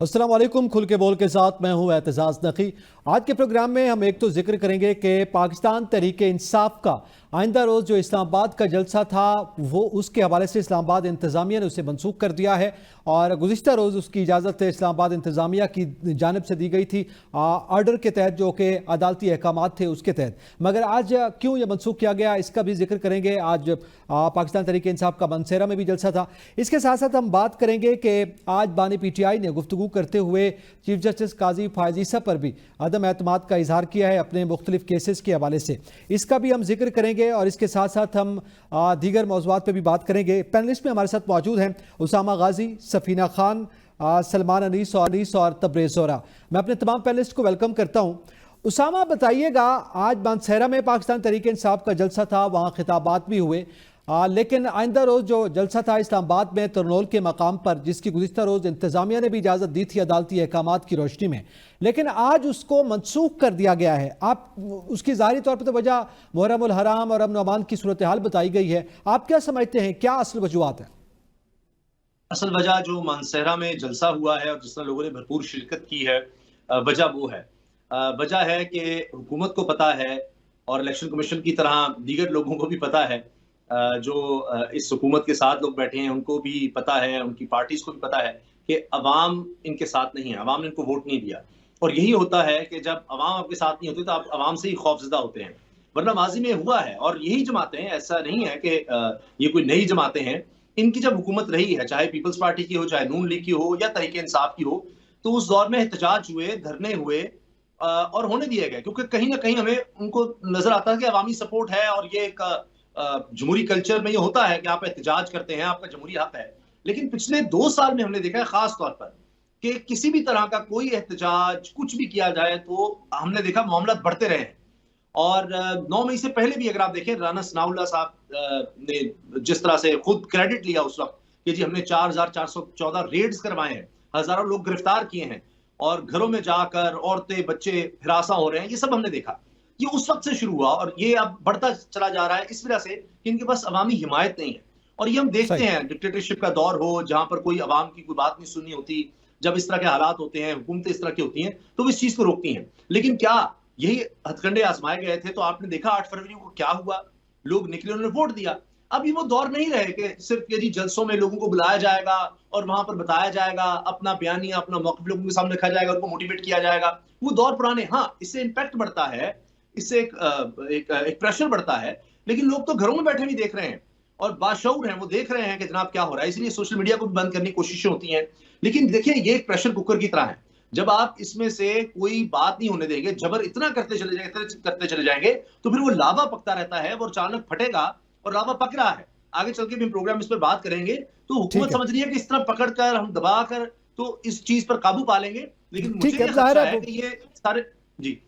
अस्सलाम वालेकुम। खुल के बोल के साथ मैं हूं एतजाज नकी। आज के प्रोग्राम में हम एक तो जिक्र करेंगे कि पाकिस्तान तहरीक इंसाफ का आइंदा रोज़ जो इस्लामाबाद का जलसा था वो उसके हवाले से इस्लामाबाद इंतज़ामिया ने उसे मनसूख कर दिया है और गुज़िश्ता रोज़ उसकी इजाज़त इस्लामाबाद इंतज़ामिया की जानिब से दी गई थी आर्डर के तहत जो कि अदालती अहकाम थे उसके तहत। मगर आज क्यों यह मनसूख किया गया इसका भी जिक्र करेंगे। आज पाकिस्तान तहरीक इंसाफ का मनसेरा में भी जलसा था। इसके साथ साथ हम बात करेंगे कि आज बानी PTI ने गुफ्तगू करते हुए चीफ जस्टिस काजी फायज ईसा पर भी अदम एतमाद का इजहार किया है अपने मुख्तलिफ केसेस के हवाले से। इसका भी हम जिक्र करेंगे और इसके साथ साथ हम दीगर मौज़ूआत पर भी बात करेंगे। पैनलिस्ट में हमारे साथ मौजूद हैं उसामा गाजी, सफीना खान, सलमान अनीस और तब्रेज़ ज़ोहरा। मैं अपने तमाम पैनलिस्ट को वेलकम करता हूँ। उसामा, बताइएगा, आज मानसेरा में पाकिस्तान तहरीक इंसाफ का जलसा था, वहाँ खिताबात भी हुए, लेकिन आइंदा रोज़ जो जलसा था इस्लामाबाद में तरनोल के मकाम पर, जिसकी गुज़िश्ता रोज़ इंतज़ामिया ने भी इजाज़त दी थी अदालती अहकामात की रोशनी में, लेकिन आज उसको मनसूख कर दिया गया है। आप उसकी ज़ाहिरी तौर पर तो वजह मुहर्रमुल हराम और अमन अमान की सूरत हाल बताई गई है। आप क्या समझते हैं, क्या असल वजूहात है? असल वजह जो मानसेरा में जलसा हुआ है और जिसमें लोगों ने भरपूर शिरकत की है, वजह वो है। वजह है कि हुकूमत को पता है और इलेक्शन कमीशन की तरह दीगर लोगों को भी पता है, जो इस हुकूमत के साथ लोग बैठे हैं उनको भी पता है, उनकी पार्टीज को भी पता है कि अवाम इनके साथ नहीं है, अवाम ने इनको वोट नहीं दिया। और यही होता है कि जब अवाम आपके साथ नहीं होती तो आप अवाम से ही खौफजदा होते हैं। वरना माजी में हुआ है और यही जमातें, ऐसा नहीं है कि ये कोई नई जमातें हैं। इनकी जब हुकूमत रही है, चाहे पीपल्स पार्टी की हो, चाहे नून लीग की हो या तहरीक इंसाफ की हो, तो उस दौर में एहतजाज हुए, धरने हुए और होने दिए गए, क्योंकि कहीं ना कहीं हमें उनको नजर आता है कि अवामी सपोर्ट है और ये एक जमहूरी कल्चर में ये होता है कि आप एहतजाज करते हैं, आपका जमहूरी हक है। लेकिन पिछले 2 साल में हमने देखा है खास तौर पर कि किसी भी तरह का कोई एहतजाज कुछ भी किया जाए तो हमने देखा मामला बढ़ते रहे हैं। और 9 मई से पहले भी अगर आप देखें, राना सनाउल्लाह साहब ने जिस तरह से खुद क्रेडिट लिया उस वक्त कि जी हमने 4414 रेड्स करवाए हैं, हजारों लोग गिरफ्तार किए हैं और घरों में जाकर औरतें बच्चे हिरासा हो रहे हैं, ये सब हमने देखा। ये उस वक्त से शुरू हुआ और ये अब बढ़ता चला जा रहा है इस वजह से कि इनके पास अवामी हिमायत नहीं है। और ये हम देखते सही। हैं, डिक्टेटरशिप का दौर हो जहां पर कोई अवाम की कोई बात नहीं सुननी होती, जब इस तरह के हालात होते हैं, हुकूमतें इस तरह की होती हैं, तो वो इस चीज को रोकती हैं। लेकिन क्या यही हथकंडे आजमाए गए थे? तो आपने देखा 8 फरवरी को क्या हुआ, लोग निकले, उन्होंने वोट दिया। अब ये वो दौर नहीं रहे कि सिर्फ यदि जलसों में लोगों को बुलाया जाएगा और वहां पर बताया जाएगा, अपना बयानिया, अपना मौक़िफ़ लोगों के सामने रखा जाएगा, उनको मोटिवेट किया जाएगा। वो दौर पुराने। हाँ, इससे इम्पैक्ट बढ़ता है, इससे एक प्रेशर बढ़ता है, लेकिन लोग तो घरों में बैठे भी देख रहे हैं और बाशऊर हैं, वो देख रहे हैं कि जनाब क्या हो रहा है। इसलिए सोशल मीडिया को भी बंद करने की कोशिशें होती हैं। लेकिन देखिए, ये एक प्रेशर कुकर की तरह है। जब आप इसमें से कोई बात नहीं होने देंगे, जबर इतना करते चले जाएंगे, तो फिर वो लावा पकता रहता है, वो अचानक फटेगा और लावा पक रहा है। आगे चल के भी हम प्रोग्राम इस पर बात करेंगे। तो ठीक हुकूमत है। समझ रही है कि इस तरह पकड़कर, हम दबाकर तो इस चीज पर काबू पा लेंगे। लेकिन मुझे ठीक है, ये जाहिर खदशा है है वो कि ये सारे जी।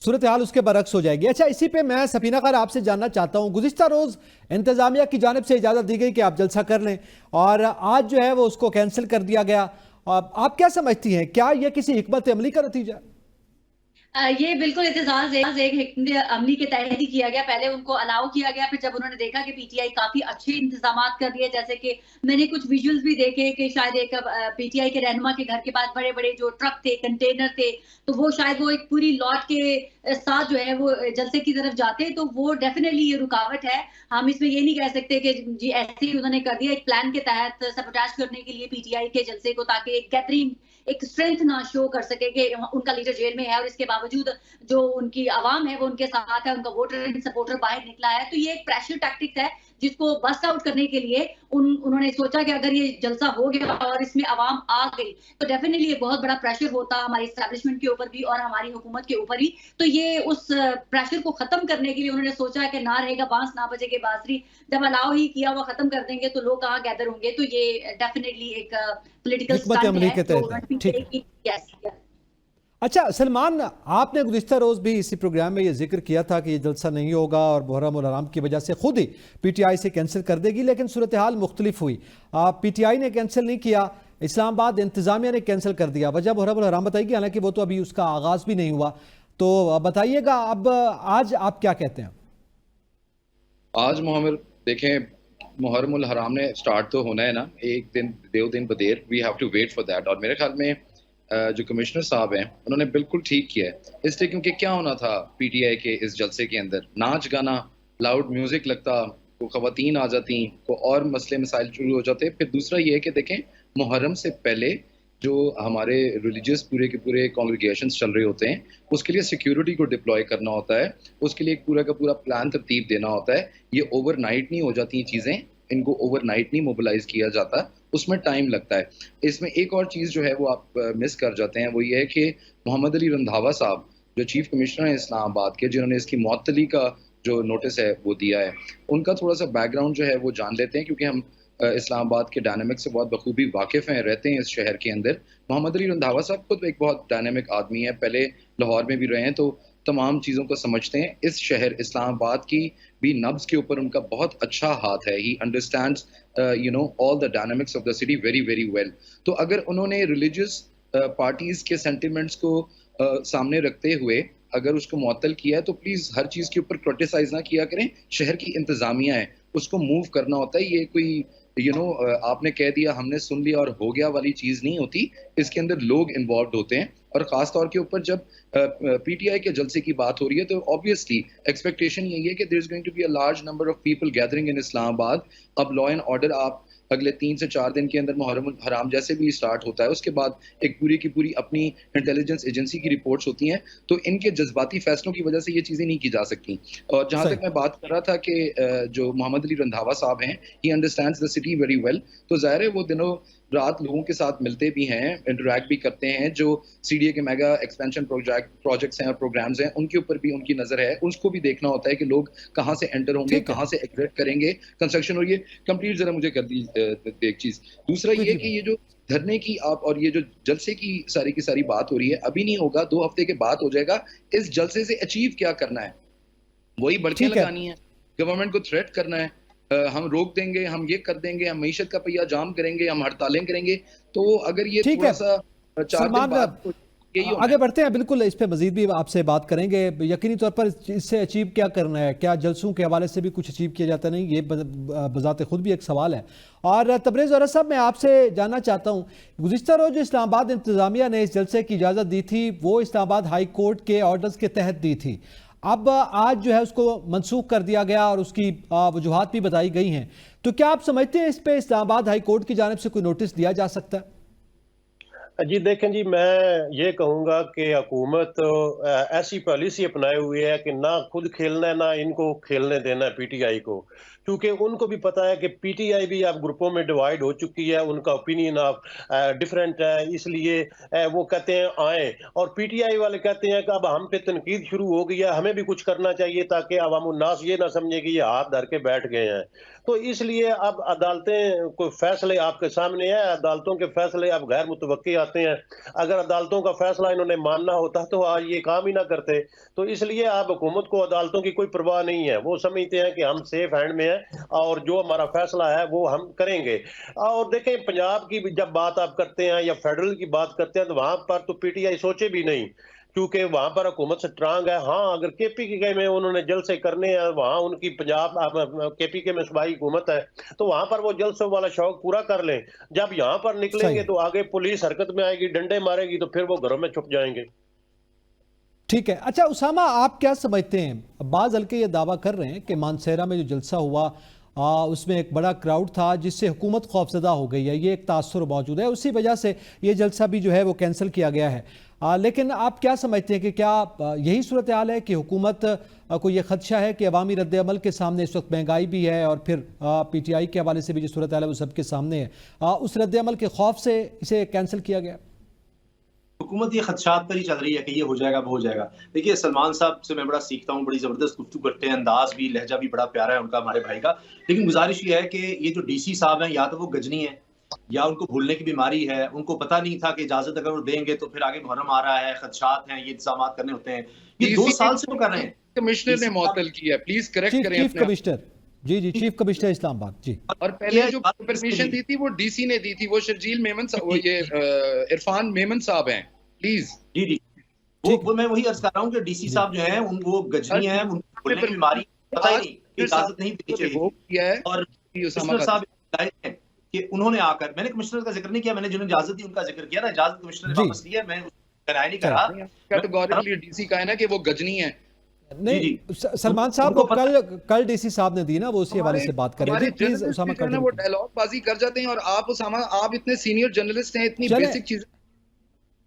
सूरत हाल उसके बरक्स हो जाएगी। अच्छा, इसी पे मैं सफीना खान आपसे जानना चाहता हूँ, गुज़िश्ता रोज़ इंतज़ामिया की जानिब से इजाज़त दी गई कि आप जलसा कर लें और आज जो है वो उसको कैंसिल कर दिया गया। आप क्या समझती हैं, क्या यह किसी हिकमत अमली का नतीजा है? ये बिल्कुल एहतजाज एक हिकमत अमली के तहत ही किया गया। पहले उनको अलाउ किया गया, फिर जब उन्होंने देखा कि पीटीआई काफी अच्छे इंतजामात कर रही है, जैसे कि मैंने कुछ विजुअल्स भी देखे कि शायद एक पीटीआई के रहनुमा के घर के पास बड़े बड़े जो ट्रक थे, कंटेनर थे, तो वो शायद वो एक पूरी लॉट के साथ जो है वो जलसे की तरफ जाते, तो वो डेफिनेटली ये रुकावट है। हम इसमें ये नहीं कह सकते कि जी ऐसे ही उन्होंने कर दिया, एक प्लान के तहत सबोटाज करने के लिए पीटीआई के जलसे को, ताकि एक गैदरिंग, एक स्ट्रेंथ ना शो कर सके कि उनका लीडर जेल में है और इसके बावजूद जो उनकी आवाम है वो उनके साथ है, उनका वोटर सपोर्टर बाहर निकला है। तो ये एक प्रेशर टैक्टिक्स है जिसको बस्ट आउट करने के लिए उन्होंने सोचा कि अगर ये जलसा हो गया और इसमें आवाम आ गई तो डेफिनेटली एक बहुत बड़ा प्रेशर होता हमारी एस्टैब्लिशमेंट के ऊपर भी और हमारी हुकूमत के ऊपर ही। तो ये उस प्रेशर को खत्म करने के लिए उन्होंने सोचा कि ना रहेगा बांस ना बजेगी बांसुरी, जब अलाउ ही किया हुआ खत्म कर देंगे तो लोग कहाँ गैदर होंगे। तो ये डेफिनेटली एक पॉलिटिकल हिकमत स्टंट अमली है के जो तहत है, ठीक है। यस। अच्छा सलमान, आपने गुज़िश्ता रोज़ भी इसी प्रोग्राम में ये जिक्र किया था कि ये जलसा नहीं होगा और मुहर्रम हराम की वजह से खुद ही PTI से कैंसिल कर देगी, लेकिन सूरत हाल मुख्तलिफ हुई। PTI ने कैंसिल नहीं किया, इस्लामाबाद इंतज़ामिया ने कैंसिल कर दिया। वजह मुहर्रम हराम बताइए, हालांकि वो तो अभी उसका आगाज़ भी नहीं हुआ। तो बताइएगा अब आज आप क्या कहते हैं? आज मोहम्मद देखें, मुहर्रमुल हराम ने स्टार्ट तो होना है ना, एक दिन 2 दिन बदेर, we have to wait for that. और मेरे ख्याल में जो कमिश्नर साहब हैं उन्होंने बिल्कुल ठीक किया है, इसलिए क्योंकि क्या होना था पीटीआई के इस जलसे के अंदर, नाच गाना, लाउड म्यूजिक लगता, को खवातीन आ जाती, को और मसले मसाइल शुरू हो जाते। फिर दूसरा ये है कि देखें मुहर्रम से पहले जो हमारे रिलीजियस पूरे के पूरे कॉन्ग्रीगेशंस चल रहे होते हैं, उसके लिए सिक्योरिटी को डिप्लॉय करना होता है, उसके लिए एक पूरा का पूरा प्लान तरतीब देना होता है। ये ओवरनाइट नहीं हो जाती चीज़ें, इनको ओवरनाइट नहीं मोबिलाइज किया जाता, उसमें टाइम लगता है। इसमें एक और चीज़ जो है वो आप मिस कर जाते हैं, वो ये है कि मोहम्मद अली रंधावा साहब जो चीफ कमिश्नर हैं इस्लामाबाद के, जिन्होंने इसकी मुअत्तली का जो नोटिस है वो दिया है, उनका थोड़ा सा बैकग्राउंड जो है वो जान लेते हैं, क्योंकि हम इस्लामाबाद के डायनामिक से बहुत बखूबी वाकिफ़ हैं, रहते हैं इस शहर के अंदर। मोहम्मद अली रंधावा साहब खुद एक बहुत डायनामिक आदमी है, पहले लाहौर में भी रहे हैं, तो तमाम चीज़ों को समझते हैं। इस शहर इस्लामाबाद की भी नब्ज़ के ऊपर उनका बहुत अच्छा हाथ है। He understands all the dynamics of the city very very well. तो अगर उन्होंने रिलीजियस पार्टीज़ के सेंटिमेंट्स को सामने रखते हुए अगर उसको मुअत्तल किया है, तो प्लीज़ हर चीज़ के ऊपर क्रिटिसाइज़ ना किया करें। शहर की इंतज़ामिया है, उसको मूव करना होता है। ये कोई आपने कह दिया, हमने सुन लिया और हो गया वाली चीज़ नहीं होती। इसके अंदर लोग इन्वॉल्व होते हैं, और ख़ास तौर के ऊपर जब पीटीआई के जलसे की बात हो रही है, तो ऑब्वियसली एक्सपेक्टेशन यही है कि there is going to be a large number of people gathering in Islamabad. अब लॉ एंड ऑर्डर आप अगले 3 से 4 दिन के अंदर मुहर्रम हराम जैसे भी स्टार्ट होता है, उसके बाद एक पूरी की पूरी अपनी इंटेलिजेंस एजेंसी की रिपोर्ट्स होती हैं, तो इनके जज्बाती फैसलों की वजह से ये चीज़ें नहीं की जा सकती। और जहाँ तक मैं बात कर रहा था कि जो मोहम्मद अली रंधावा साहब हैं, he understands the city very well, तो ज़ाहिर है वो दिनों रात लोगों के साथ मिलते भी हैं, इंटरैक्ट भी करते हैं। जो सीडीए के मेगा एक्सपेंशन प्रोजेक्ट्स हैं और प्रोग्राम्स हैं, उनके ऊपर भी उनकी नज़र है। उसको भी देखना होता है कि लोग कहाँ से एंटर होंगे, कहाँ से एग्जिट करेंगे, कंस्ट्रक्शन। और ये कंप्लीट जरा मुझे कर दी एक चीज़। दूसरा ये कि ये जो धरने की आप और ये जो जलसे की सारी बात हो रही है, अभी नहीं होगा, 2 हफ्ते के बाद हो जाएगा। इस जलसे से अचीव क्या करना है, वही बड़कियां लगानी है, गवर्नमेंट को थ्रेट करना है, हम रोक देंगे, हम ये कर देंगे, हम मईशत का पहिया जाम करेंगे, हम हड़तालें करेंगे। तो अगर ये थोड़ा सा 4 दिन बाद आगे बढ़ते हैं, बिल्कुल इस पे मजीद भी आपसे बात करेंगे। यकीनी तौर पर इससे अचीव क्या करना है, क्या जलसों के हवाले से भी कुछ अचीव किया जाता नहीं, ये बजाते खुद भी एक सवाल है। और तबरेज़ औरत साहब, मैं आपसे जानना चाहता हूँ, गुज़िश्ता रोज़ जो इस्लामाबाद इंतज़ामिया ने इस जलसे की इजाज़त दी थी, वो इस्लामाबाद हाई कोर्ट के ऑर्डर्स के तहत दी थी। अब आज जो है उसको मनसूख कर दिया गया और उसकी वजूहात भी बताई गई हैं। तो क्या आप समझते हैं इस पे इस्लामाबाद हाई कोर्ट की जानिब से कोई नोटिस दिया जा सकता है? जी देखें जी, मैं ये कहूँगा कि हुकूमत ऐसी पॉलिसी अपनाए हुई है कि ना खुद खेलना है, ना इनको खेलने देना है पीटीआई को, क्योंकि उनको भी पता है कि पीटीआई भी अब ग्रुपों में डिवाइड हो चुकी है, उनका ओपिनियन अब डिफरेंट है, इसलिए वो कहते हैं आए, और पीटीआई वाले कहते हैं कि अब हम पे तनकीद शुरू हो गई है, हमें भी कुछ करना चाहिए ताकि अवामुन्नास ये ना समझे कि ये हाथ धर के बैठ गए हैं। तो इसलिए अब अदालतें कोई फैसले आपके सामने है, अदालतों के फैसले अब गैर मुतवक्की आते हैं। अगर अदालतों का फैसला इन्होंने मानना होता तो आज ये काम ही ना करते। तो इसलिए अब हुकूमत को अदालतों की कोई परवाह नहीं है, वो समझते हैं कि हम सेफ हैंड में हैं और जो हमारा फैसला है वो हम करेंगे। और देखें, पंजाब की जब बात आप करते हैं या फेडरल की बात करते हैं, तो वहां पर तो पीटीआई सोचे भी नहीं, क्योंकि वहां पर हुकूमत स्ट्रांग है। हाँ, अगर केपीके में उन्होंने जलसे करने हैं, वहां उनकी पंजाब केपीके में सूबाई हुकूमत है, तो वहां पर वो जलसों वाला शौक पूरा कर लें। जब यहाँ पर निकलेंगे तो आगे पुलिस हरकत में आएगी, डंडे मारेगी, तो फिर वो घरों में छुप जाएंगे। ठीक है। अच्छा उसामा, आप क्या समझते हैं, बाज़ हल्के ये दावा कर रहे हैं कि मानसेरा में जो जलसा हुआ उसमें एक बड़ा क्राउड था जिससे हुकूमत खौफजदा हो गई है, ये एक तासुर मौजूद है, उसी वजह से ये जलसा भी जो है वो कैंसिल किया गया है। लेकिन आप क्या समझते हैं कि क्या यही सूरत हाल है कि हुकूमत को ये खदशा है कि अवामी रद्द अमल के सामने इस वक्त महंगाई भी है और फिर पीटीआई के हवाले से भी जो सूरत हाल है वो सबके सामने है, उस रद्द अमल के खौफ से इसे कैंसिल किया गया? हुकूमत ये खदशात पर ही चल रही है कि ये हो जाएगा वो हो जाएगा। देखिए, सलमान साहब से मैं बड़ा सीखता हूँ, बड़ी ज़बरदस्त गुफ्तगू करते हैं, अंदाज भी, लहजा भी बड़ा प्यारा है उनका, हमारे भाई का। लेकिन गुजारिश ये है कि ये जो डीसी साहब हैं, या तो वो गजनी है या उनको भूलने की बीमारी है, उनको पता नहीं था कि इजाजत अगर वो देंगे तो फिर आगे मुहर्रम आ रहा है, खदशात हैं, ये इंतजाम करने होते हैं। ये 2 साल से वो कर रहे हैं। कमिश्नर ने मुअत्तल किया, प्लीज करेक्ट करें। चीफ कमिश्नर जी चीफ कमिश्नर इस्लामाबाद जी। और पहले जो परमिशन दी थी वो डीसी ने दी थी, वो शर्जील मेमन साहब, वो ये इरफान मेमन साहब हैं, प्लीज। जी वो मैं वही अर्ज कर रहा हूँ कि डीसी साहब जो हैं वो गजनी हैं, उनको भूलने की बीमारी, पता ही नहीं, इजाजत नहीं देनी चाहिए। और कमिश्नर साहब कि उन्होंने आकर, मैंने कमिश्नर का जिक्र नहीं किया, मैंने जिन्होंने इजाजत दी उनका जिक्र किया ना, इजाजत कमिश्नर ने वापस ली है, मैं डिनाई नहीं कर रहा। कैटेगोरिकली डीसी का है ना कि वो गजनी है। नहीं, सलमान साहब वो कल डीसी साहब ने दी ना, वो उसी हवाले से बात कर रहे थे। प्लीज उसामा कर वो डायलॉग बाजी कर जाते हैं, और आप उसामा, आप इतने सीनियर जर्नलिस्ट हैं, इतनी बेसिक चीज।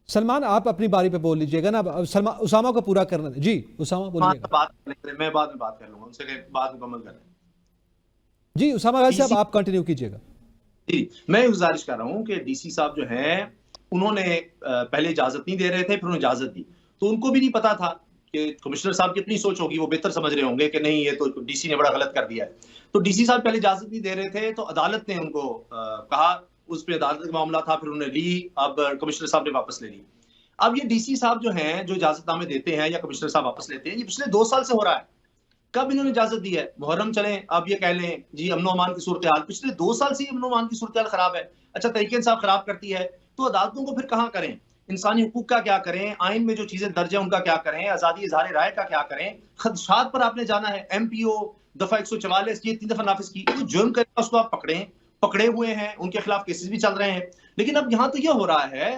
सलमान आप अपनी बारी पे बोल लीजिएगा ना, उसामा को पूरा करना। जी उसामा बोलिएगा। मैं बाद में बात कर लूंगा उनसे, बात मुकम्मल कर लें। जी उसामा भाई साहब आप कंटिन्यू कीजिएगा। जी, मैं गुजारिश कर रहा हूं कि डीसी साहब जो हैं उन्होंने पहले इजाजत नहीं दे रहे थे, फिर उन्होंने इजाजत दी, तो उनको भी नहीं पता था कि कमिश्नर साहब की अपनी सोच होगी, वो बेहतर समझ रहे होंगे कि नहीं ये तो डीसी ने बड़ा गलत कर दिया है। तो डीसी साहब पहले इजाजत नहीं दे रहे थे, तो अदालत ने उनको कहा, उस पर अदालत का मामला था, फिर उन्होंने ली, अब कमिश्नर साहब ने वापस ले ली। अब ये डीसी साहब जो हैं, जो इजाजतनामे देते हैं या कमिश्नर साहब वापस लेते हैं, ये पिछले 2 साल से हो रहा है। कब इन्होंने इजाजत दी है? मुहर्रम चले, अब ये कह लें जी अमन अमान की सूरत हाल, पिछले 2 साल से अमन अमान की सूरत हाल खराब है। अच्छा तहरीक इंसाफ खराब करती है, तो अदालतों को फिर कहाँ करें? इंसानी हुकूक का क्या करें? आइन में जो चीजें दर्ज है उनका क्या करें? आजादी इजहार राय का क्या करें? खदशात पर आपने जाना है, MPO दफा 144 ये 3 दफा नाफिज की, तो जुर्म करेगा उसको आप पकड़े हुए हैं, उनके खिलाफ केसेस भी चल रहे हैं। लेकिन अब यहाँ तो यह हो रहा है,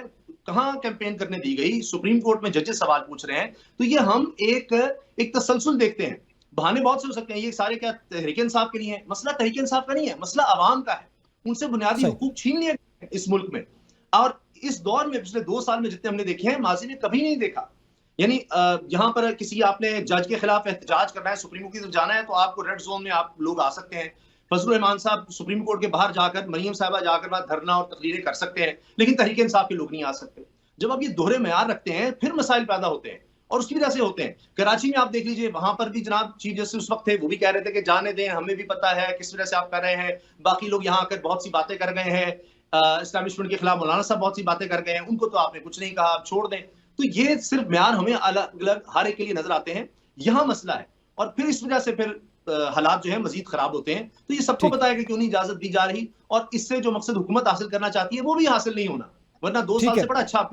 कहाँ कैंपेन करने दी गई, सुप्रीम कोर्ट में जजेस सवाल पूछ रहे हैं, तो ये हम एक तसलसल देखते हैं। बहाने बहुत से हो सकते हैं, ये सारे क्या तहरीक इंसाफ के लिए है? मसला तहरीक इंसाफ का नहीं है, मसला अवाम का है। उनसे बुनियादी हुकूक छीन लिए इस मुल्क में, और इस दौर में पिछले 2 साल में जितने हमने देखे हैं, माजी में कभी नहीं देखा। यानी यहाँ पर किसी आपने जज के खिलाफ एहतजाज करना है, सुप्रीम कोर्ट की तरफ जाना है, तो आपको रेड जोन में आप लोग आ सकते हैं। फजलुर रहमान साहब सुप्रीम कोर्ट के बाहर जाकर, मरियम साहिबा जाकर वहां धरना और तकरीरें कर सकते हैं, लेकिन तहरीक इंसाफ के लोग नहीं आ सकते। जब आप ये दोहरे मेयार रखते हैं, फिर मसाइल पैदा होते हैं, और उसकी वजह से होते हैं। कराची में आप देख लीजिए, वहां पर भी जनाब चीफ जस्टिस उस वक्त थे, वो भी कह रहे थे कि जाने दें, हमें भी पता है किस वजह से आप कर रहे हैं। बाकी लोग यहाँ आकर बहुत सी बातें कर गए हैं, एस्टैब्लिशमेंट के खिलाफ मौलाना साहब बहुत सी बातें कर गए हैं, उनको तो आपने कुछ नहीं कहा, आप छोड़ दें। तो ये सिर्फ म्यार हमें अलग अलग हर एक के लिए नजर आते हैं, यहाँ मसला है। और फिर इस वजह से फिर हालात जो है मजीद खराब होते हैं। तो ये सबको पता है कि क्यों नहीं इजाजत दी जा रही, और इससे जो मकसद हुकूमत हासिल करना चाहती है वो भी हासिल नहीं होना, वरना 2 साल से बड़ा अच्छा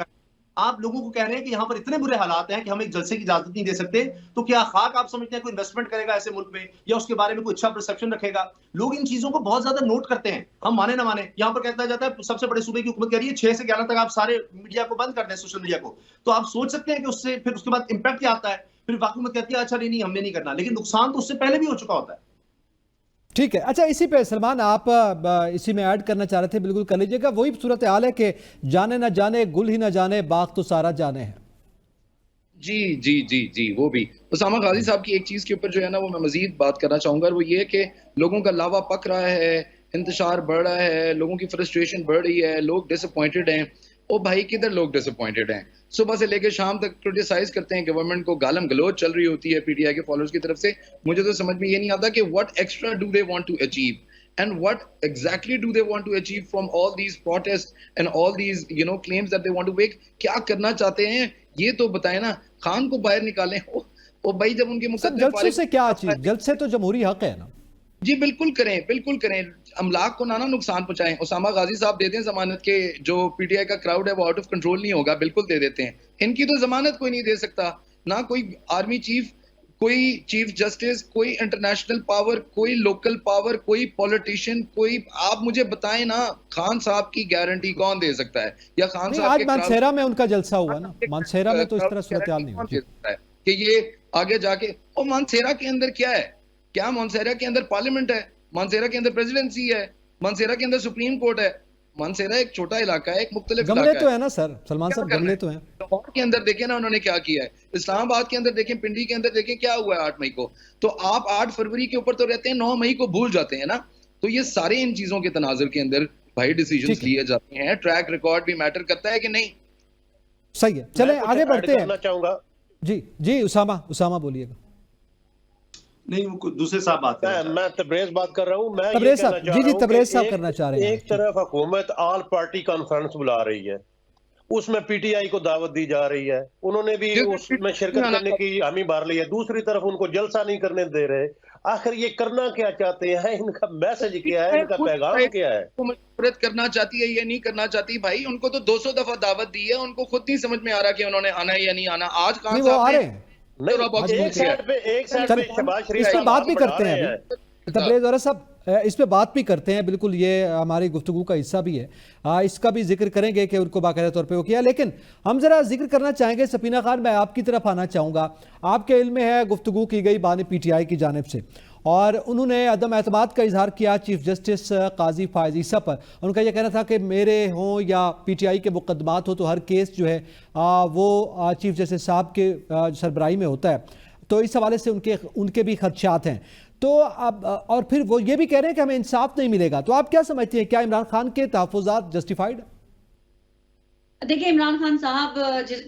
आप लोगों को कह रहे हैं कि यहाँ पर इतने बुरे हालात हैं कि हम एक जलसे की इजाजत नहीं दे सकते। तो क्या खाक आप समझते हैं कोई इन्वेस्टमेंट करेगा ऐसे मुल्क में, या उसके बारे में कोई अच्छा परसेप्शन रखेगा? लोग इन चीजों को बहुत ज्यादा नोट करते हैं, हम माने ना माने। यहाँ पर कहता जाता है सबसे बड़े सूबे की हुकूमत कह रही है 6 से 11 तक आप सारे मीडिया को बंद कर दें, सोशल मीडिया को। तो आप सोच सकते हैं कि उससे फिर उसके बाद इंपैक्ट क्या आता है। फिर हुकूमत कहती है अच्छा नहीं हमने नहीं करना, लेकिन नुकसान तो उससे पहले भी हो चुका होता है। ठीक है, अच्छा इसी पे सलमान आप इसी में ऐड करना चाह रहे थे, बिल्कुल कर लीजिएगा। वही सूरत हाल है कि जाने ना जाने गुल ही ना जाने, बाग तो सारा जाने है। जी जी जी जी, वो भी उसामा गाजी साहब की एक चीज के ऊपर जो है ना, वो मैं मजीद बात करना चाहूंगा, और वो ये कि लोगों का लावा पक रहा है, इंतशार बढ़ रहा है, लोगों की फ्रस्ट्रेशन बढ़ रही है, लोग डिसअपॉइंटेड हैं। ओ भाई किधर लोग डिसअपॉइंटेड हैं? सुबह से लेकर शाम तक क्रिटिसाइज करते हैं गवर्नमेंट को, गालम गलोच चल रही होती है पीटीआई के फॉलोअर्स की तरफ से। मुझे तो समझ में ये नहीं आता कि what extra do they want to achieve and what exactly do they want to achieve from all these protest and all these claims that they want to make. क्या करना चाहते हैं ये तो बताएं ना। खान को बाहर निकालें। ओ भाई जब उनके मुकद्दमे से क्या अचीव, जल्द से तो जमहूरी हक है ना। जी बिल्कुल करें, बिल्कुल करें, अमलाक को ना नुकसान पहुंचाएं। उसामा गाजी साहब दे दें जमानत के, जो पीटीआई का क्राउड है वो आउट ऑफ कंट्रोल नहीं होगा, बिल्कुल दे देते हैं। इनकी तो जमानत कोई नहीं दे सकता, ना कोई आर्मी चीफ, कोई चीफ जस्टिस, कोई इंटरनेशनल पावर, कोई लोकल पावर, कोई पॉलिटिशियन, कोई। आप मुझे बताएं ना, खान साहब की गारंटी कौन दे सकता है? या खान साहब आज मानसेरा में उनका जलसा हुआ ना, मानसेरा में तो इस तरह सूरत हाल नहीं हुई कि ये आगे जाके। और मानसेरा के अंदर क्या है? क्या मानसेरा के अंदर पार्लियामेंट है? मानसेरा के अंदर प्रेसिडेंसी है? मानसेरा के अंदर सुप्रीम कोर्ट है? मानसेरा एक छोटा इलाका है, एक मुख्तलिफ गमले तो है ना सर, सलमान साहब गमले तो हैं। लाहौर के अंदर देखें ना उन्होंने क्या किया है, इस्लामाबाद के अंदर देखें, पिंडी के अंदर देखें क्या हुआ है 8 मई को। तो आप 8 फरवरी के ऊपर तो रहते हैं, 9 मई को भूल जाते हैं ना। तो ये सारे इन चीजों के तनाजुर के अंदर भाई डिसीजंस लिए जाते हैं। ट्रैक रिकॉर्ड भी मैटर करता है कि नहीं? सही है, चले आगे बढ़ते हैं। चाहूंगा जी जी उसामा बोलिएगा। नहीं वो दूसरे साहब बात कर रहे हैं, मैं तबरेज बात कर रहा हूँ। मैं तबरेज साहब, जी तबरेज साहब करना चाह रहे हैं। एक तरफ हुकूमत ऑल पार्टी कॉन्फ्रेंस बुला रही है, उसमें पीटीआई को दावत दी जा रही है, उन्होंने भी उसमें शिरकत करने की हामी भर ली है। दूसरी तरफ उनको जलसा नहीं करने दे रहे। आखिर ये करना क्या चाहते हैं? इनका मैसेज क्या है? इनका पैगाम क्या है? मशवरत करना चाहती है या नहीं करना चाहती? भाई उनको तो 200 दफा दावत दी है, उनको खुद नहीं समझ में आ रहा कि उन्होंने आना है या नहीं आना। आज कहां एक साइड पे शहबाज शरीफ पे बात भी करते हैं। तबरेज और सब इस पे बात भी करते हैं, बिल्कुल ये हमारी गुफ्तगू का हिस्सा भी है, इसका भी जिक्र करेंगे कि उनको बाकायदा तौर पे वो किया। लेकिन हम ज़रा जिक्र करना चाहेंगे, सफीना खान मैं आपकी तरफ आना चाहूँगा। आपके इल्म में है गुफ्तगू की गई बानी PTI की जानिब से, और उन्होंने अदम एतमाद का इजहार किया चीफ जस्टिस काजी फायज़ ईसा पर। उनका यह कहना था कि मेरे हों या PTI के मुकदमात हो तो हर केस जो है वो चीफ जस्टिस साहब के सरबराही में होता है, तो इस हवाले से उनके भी खदशात हैं। तो अब और फिर वो ये भी कह रहे हैं कि हमें इंसाफ नहीं मिलेगा। तो आप क्या समझते हैं, क्या इमरान खान के तहफ़्फ़ुज़ात जस्टिफाइड? देखिए, इमरान खान साहब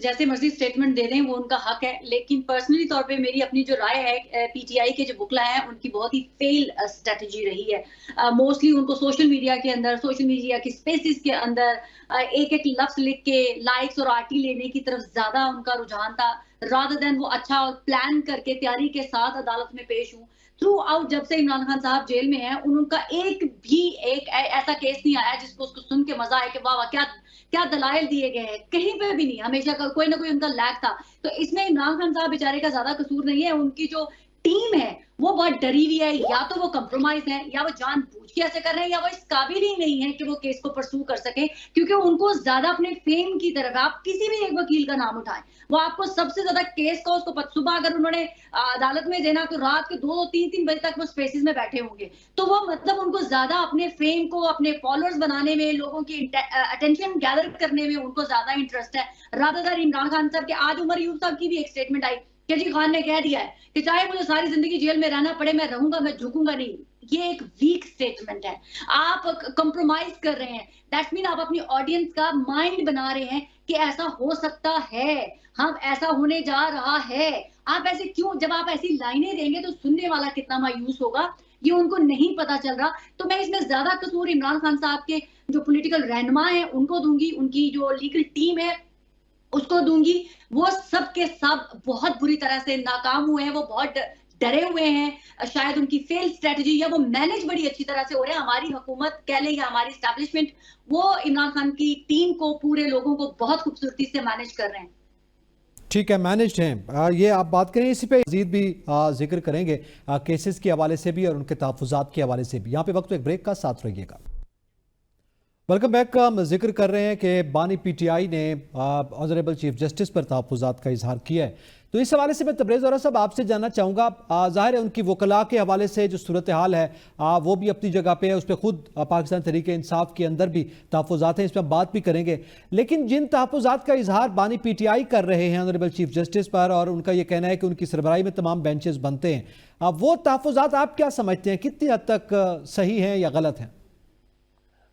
जैसे मर्जी स्टेटमेंट दे रहे हैं वो उनका हक है, लेकिन पर्सनली तौर पे मेरी अपनी जो राय है, PTI के जो वुकला हैं उनकी बहुत ही फेल स्ट्रेटजी रही है। मोस्टली उनको सोशल मीडिया के अंदर, सोशल मीडिया की स्पेसिस के अंदर एक एक लफ्ज लिख के लाइक्स और आर्टी लेने की तरफ ज्यादा उनका रुझान था, रादर देन वो अच्छा और प्लान करके तैयारी के साथ अदालत में पेश हूँ। थ्रू आउट जब से इमरान खान साहब जेल में हैं, उनका एक ऐसा केस नहीं आया जिसको उसको सुन के मजा आए कि वाह वाह क्या क्या दलाइल दिए गए हैं, कहीं पे भी नहीं। हमेशा कोई ना कोई उनका लैग था। तो इसमें इमरान खान साहब बेचारे का ज्यादा कसूर नहीं है। उनकी जो टीम है वो बहुत डरी हुई है, या तो वो कंप्रोमाइज है या वो जानबूझ के ऐसे कर रहे हैं, या वो इस काबिल ही नहीं है कि वो केस को परसू कर सके, क्योंकि उनको ज्यादा अपने फेम की तरफ। आप किसी भी एक वकील का नाम उठाएं, वो आपको सबसे ज्यादा केस का उसको सुबह अगर उन्होंने अदालत में देना तो रात के 2-3 बजे तक वो स्पेसिस में बैठे होंगे। तो वो मतलब उनको ज्यादा अपने फेम को, अपने फॉलोअर्स बनाने में, लोगों की अटेंशन गैदर करने में उनको ज्यादा इंटरेस्ट है, रादर देन इमरान खान साहब के। आज उमर यूब साहब की भी एक स्टेटमेंट आई कि जी खान ने कह दिया है कि चाहे मुझे सारी जिंदगी जेल में रहना पड़े मैं रहूंगा, मैं झुकूंगा नहीं। ये एक वीक स्टेटमेंट है। आप कंप्रोमाइज कर रहे हैं, दैट्स मीन आप अपनी ऑडियंस का माइंड बना रहे हैं कि ऐसा हो सकता है, हम ऐसा होने जा रहा है। आप ऐसे क्यों, जब आप ऐसी लाइनें देंगे तो सुनने वाला कितना मायूस होगा, ये उनको नहीं पता चल रहा। तो मैं इसमें ज्यादा कसूर इमरान खान साहब के जो पॉलिटिकल रहनुमा है उनको दूंगी, उनकी जो लीगल टीम है उसको दूंगी। वो सब के सब बहुत बुरी तरह से नाकाम हुए हैं, वो बहुत डरे हुए हैं। शायद उनकी फेल स्ट्रेटजी या वो मैनेज बड़ी अच्छी तरह से हो रहे हैं। हमारी हुकूमत कह लें या हमारी एस्टैब्लिशमेंट, वो इमरान खान की टीम को, पूरे लोगों को बहुत खूबसूरती से मैनेज कर रहे हैं। ठीक है, मैनेज्ड हैं। ये आप बात करें, इसी पे मज़ीद भी जिक्र करेंगे केसेस के हवाले से भी और उनके तहफ़्फ़ुज़ात के हवाले से भी। यहाँ पे वक्त एक ब्रेक का, साथ रहिएगा। Welcome back. हम जिक्र कर रहे हैं कि बानी PTI ने ऑनरेबल चीफ जस्टिस पर तहफ़्फ़ुज़ात का इजहार किया है। तो इस हवाले से मैं तबरेज़ औरा साहब आपसे जानना चाहूँगा, ज़ाहिर है उनकी वकला के हवाले से जो सूरत हाल है वो भी अपनी जगह पे है, उस पर ख़ुद पाकिस्तान तहरीके इंसाफ के अंदर भी तहफ़्फ़ुज़ात हैं, इस पर हम बात भी करेंगे। लेकिन जिन तहफ़्फ़ुज़ात का इजहार बानी PTI कर रहे हैं ऑनरेबल चीफ जस्टिस पर, और उनका ये कहना है कि उनकी सरबराही में तमाम बेंचेस बनते हैं, वो तहफ़्फ़ुज़ात आप क्या समझते हैं, कितनी हद तक सही हैं या गलत हैं?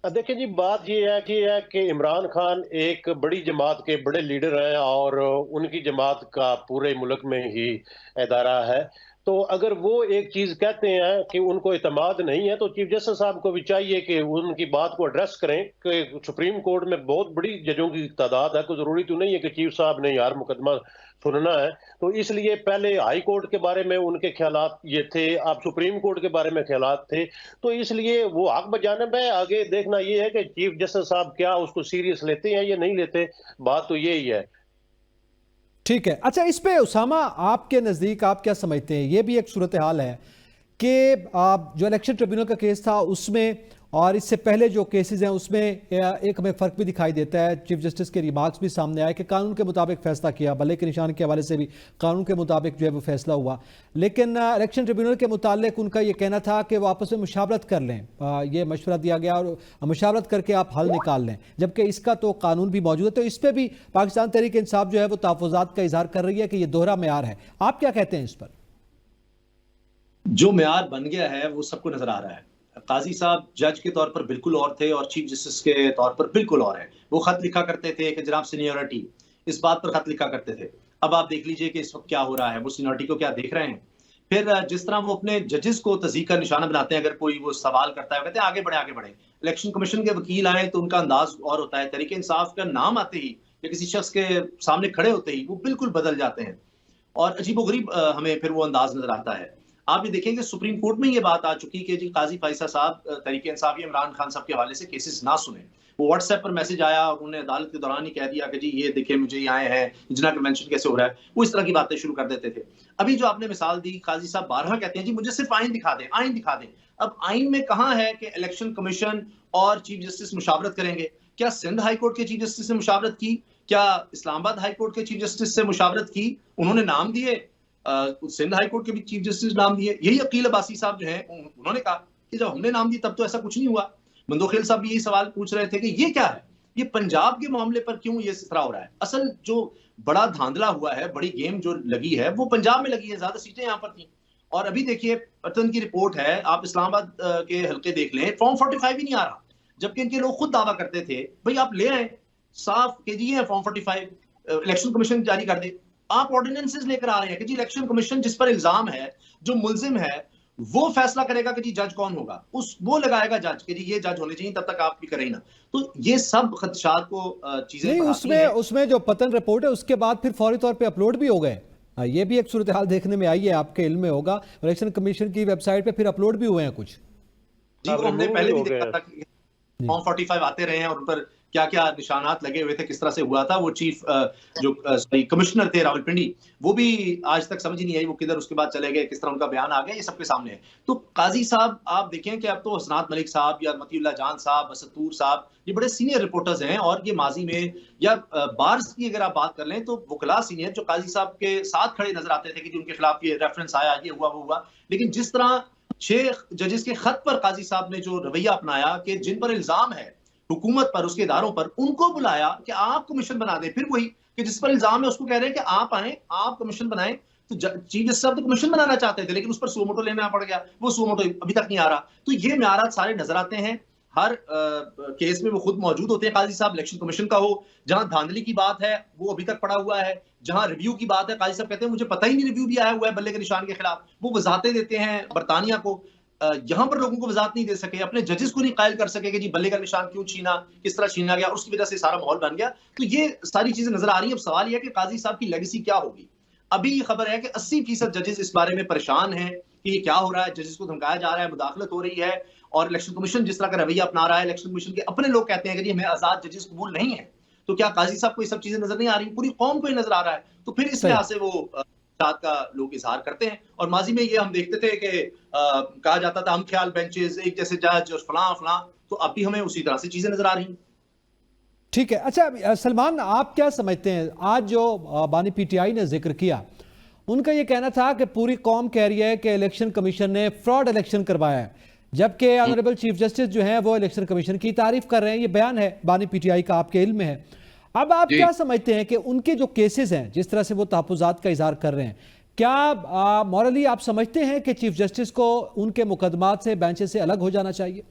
देखिए जी, बात ये है कि इमरान खान एक बड़ी जमात के बड़े लीडर हैं और उनकी जमात का पूरे मुल्क में ही इदारा है। तो अगर वो एक चीज कहते हैं कि उनको इतमाद नहीं है, तो चीफ जस्टिस साहब को भी चाहिए कि उनकी बात को एड्रेस करें कि सुप्रीम कोर्ट में बहुत बड़ी जजों की तादाद है, कोई जरूरी तो नहीं है कि चीफ साहब ने यार मुकदमा सुनना है। तो इसलिए पहले हाई कोर्ट के बारे में उनके ख्यालात ये थे, अब सुप्रीम कोर्ट के बारे में ख्यालात थे, तो इसलिए वो हक बजानिब है। आगे देखना ये है कि चीफ जस्टिस साहब क्या उसको सीरियस लेते हैं या नहीं लेते, बात तो यही है। ठीक है। अच्छा, इस पे उसामा आपके नज़दीक आप क्या समझते हैं? ये भी एक सूरत हाल है कि जो इलेक्शन ट्रिब्यूनल का केस था उसमें और इससे पहले जो केसेस हैं उसमें एक हमें फ़र्क भी दिखाई देता है। चीफ जस्टिस के रिमार्क्स भी सामने आए कि कानून के मुताबिक फ़ैसला किया, भले के निशान के हवाले से भी कानून के मुताबिक जो है वो फैसला हुआ। लेकिन इलेक्शन ट्रिब्यूनल के मुतालिक उनका ये कहना था कि वो आपस में मुशावरत कर लें, ये मशवरा दिया गया और मुशावरत करके आप हल निकाल लें, जबकि इसका तो कानून भी मौजूद है। तो इस पर भी पाकिस्तान तहरीक इंसाफ जो है वो तहफ़्फ़ुज़ात का इजहार कर रही है कि ये दोहरा मेयार है। आप क्या कहते हैं इस पर? जो मेयार बन गया है वो सबको नजर आ रहा है। काजी साहब जज के तौर पर बिल्कुल और थे और चीफ जस्टिस के तौर पर बिल्कुल और है। वो खत लिखा करते थे कि जनाब सीनियरिटी, इस बात पर खत लिखा करते थे। अब आप देख लीजिए कि इस वक्त क्या हो रहा है, वो सीनियरिटी को क्या देख रहे हैं। फिर जिस तरह वो अपने जजेस को तज़ीक का निशाना बनाते हैं, अगर कोई वो सवाल करता है कहते हैं आगे बढ़े आगे बढ़े। इलेक्शन कमीशन के वकील आए तो उनका अंदाज और होता है, तहरीक इंसाफ का नाम आते ही या किसी शख्स के सामने खड़े होते ही वो बिल्कुल बदल जाते हैं और अजीबोगरीब हमें फिर वो अंदाज नजर आता है। आप ये देखेंगे सुप्रीम कोर्ट में ये बात आ चुकी कि जी काजी फैसल साहब तहरीक इंसाफ या इमरान खान साहब के हवाले से केसेस ना सुने। वो व्हाट्सएप पर मैसेज आया और उन्होंने अदालत के दौरान ही कह दिया कि जी ये देखिए मुझे ये आए हैं, इजना कन्वेंशन कैसे हो रहा है, वो इस तरह की बातें शुरू कर देते थे। अभी जो आपने मिसाल दी, काजी साहब बारहा कहते हैं जी मुझे सिर्फ आइन दिखा दें, आइन दिखा दें। अब आइन में कहाँ है कि इलेक्शन कमीशन और चीफ जस्टिस मुशावरत करेंगे? क्या सिंध हाई कोर्ट के चीफ जस्टिस से मुशावरत की? क्या इस्लामाबाद हाई कोर्ट के चीफ जस्टिस से मुशावरत की? उन्होंने नाम दिए, सिंध हाई कोर्ट के भी चीफ जस्टिस नाम दिए। यही अकील अब्बासी साहब जो हैं उन्होंने कहा कि जब हमने नाम दिए तब तो ऐसा कुछ नहीं हुआ। मंदोखेल साहब भी यही सवाल पूछ रहे थे कि ये क्या है, ये पंजाब के मामले पर क्यों ये इस तरह हो रहा है? असल जो बड़ा धांधला हुआ है, बड़ी गेम जो लगी है वो पंजाब में लगी है, ज्यादा सीटें यहाँ पर थी। और अभी देखिए पटन की रिपोर्ट है, आप इस्लामाबाद के हल्के देख लें, फॉर्म 45 ही नहीं आ रहा, जबकि इनके लोग खुद दावा करते थे भाई आप ले आए साफ के जी है फॉर्म 45, इलेक्शन कमीशन जारी कर दे। आप ऑर्डिनेंसेस लेकर आ रहे हैं कि जी इलेक्शन कमीशन जिस पर इल्जाम है, जो मुलजिम है, वो फैसला करेगा कि जी जज कौन होगा, वो लगाएगा जज कि जी ये जज होने चाहिए, तब तक आप भी करें ना। तो ये सब खदशात को चीजें नहीं, उसमें जो पतन रिपोर्ट है उसके बाद फिर फौरी तौर पे अपलोड भी हो गए। ये भी एक सूरत हाल देखने में आई है, आपके इल्म में होगा। इलेक्शन कमीशन की वेबसाइट पे फिर अपलोड भी हुए हैं कुछ। जी, वो हमने पहले भी देखा था कि फॉर्म 45 आते रहे हैं और उन पर क्या क्या निशानात लगे हुए थे, किस तरह से हुआ था। वो चीफ जो कमिश्नर थे रावलपिंडी, वो भी आज तक समझ ही नहीं आई वो किधर उसके बाद चले गए, किस तरह उनका बयान आ गया, ये सबके सामने है। तो काजी साहब आप देखें कि अब तो हसनात मलिक साहब या मतीउल्लाह जान साहब, असतूर साहब, ये बड़े सीनियर रिपोर्टर्स हैं। और ये माजी में या बार्स की अगर आप बात कर लें तो वकला सीनियर जो काजी साहब के साथ खड़े नजर आते थे कि उनके खिलाफ ये रेफरेंस आया, ये हुआ, वो हुआ। लेकिन जिस तरह 6 जजेस के खत पर काजी साहब ने जो रवैया अपनाया कि जिन पर इल्जाम है हुकूमत पर, उसके इदारों पर, उनको बुलाया कि आप कमीशन बना दें। फिर वही कि जिस पर इल्जाम है उसको कह रहे हैं कि आप आए, आप कमीशन बनाएं। तो चीफ जस्टिस साहब तो कमीशन बनाना चाहते थे, लेकिन उस पर सुमोटो लेना पड़ गया, वो सुमोटो अभी तक नहीं आ रहा। तो ये म्यारात सारे नजर आते हैं, हर केस में वो खुद मौजूद होते हैं काजी साहब। इलेक्शन कमीशन का हो, जहां धांधली की बात है वो अभी तक पड़ा हुआ है, जहां रिव्यू की बात है काजी साहब कहते हैं मुझे पता ही नहीं रिव्यू भी आया हुआ है बल्ले के निशान के खिलाफ। वो वजाहतें देते हैं बरतानिया को, यहां पर लोगों को वजाहत नहीं दे सके, अपने जजेस को नहीं कायल कर सके कि जी बल्ले का निशान क्यों छीना, किस तरह छीना गया, उसकी वजह से सारा माहौल बन गया। तो ये सारी चीजें नजर आ रही है। अब सवाल यह है कि काजी साहब की लेगेसी क्या होगी। अभी ये खबर है कि 80% जजेस इस बारे में परेशान हैं कि ये क्या हो रहा है, जजेस को धमकाया जा रहा है, मुदाखलत हो रही है। और इलेक्शन कमीशन जिस तरह का रवैया अपना रहा है, इलेक्शन कमीशन के अपने लोग कहते हैं कि जी हमें आजाद जजेस कबूल नहीं है। तो क्या काजी साहब को ये सब चीजें नजर नहीं आ रही? पूरी कौम को ये नजर आ रहा है। तो फिर इस लिहाज से वो का लोग इजहार करते हैं। और माजी में ये हम देखते थे कि कहा जाता था हम ख्याल बेंचेस, एक जैसे जज और फलां, तो अब भी हमें उसी तरह से चीजें नजर आ रही हैं। ठीक है। अच्छा सलमान, आप क्या समझते हैं, आज जो बानी पीटीआई ने जिक्र किया, उनका ये कहना था कि पूरी कौम कह रही है कि इलेक्शन कमीशन ने फ्रॉड इलेक्शन करवाया है, जबकि ऑनरेबल चीफ जस्टिस जो हैं वो इलेक्शन कमीशन की तारीफ कर रहे हैं। ये बयान है बानी पीटीआई का, आपके इल्म में है। अब आप क्या समझते हैं कि उनके जो केसेस हैं, जिस तरह से वो तहफ़्फ़ुज़ात का इज़हार कर रहे हैं, क्या मॉरली आप समझते हैं कि चीफ जस्टिस को उनके मुकदमात से, बेंचेस से अलग हो जाना चाहिए?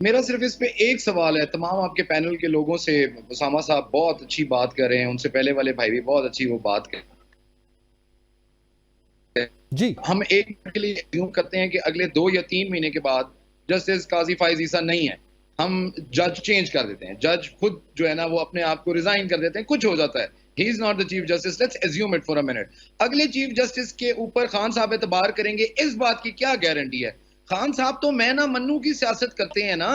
मेरा सिर्फ इस पे एक सवाल है तमाम आपके पैनल के लोगों से। उसामा साहब बहुत अच्छी बात कर रहे हैं, उनसे पहले वाले भाई भी बहुत अच्छी वो बात कर जी। हम एक मिनट के लिए यूं करते हैं कि अगले 2 या 3 महीने के बाद जस्टिस काजी फाइज ईसा नहीं है, हम जज चेंज कर देते हैं, जज खुद जो है ना वो अपने आप को रिजाइन कर देते हैं, कुछ हो जाता है, he is not the chief justice, let's assume it for a minute. अगले चीफ जस्टिस के ऊपर खान साहब एतबार करेंगे, इस बात की क्या गारंटी है? खान साहब तो मैं ना मन्नू की सियासत करते हैं ना,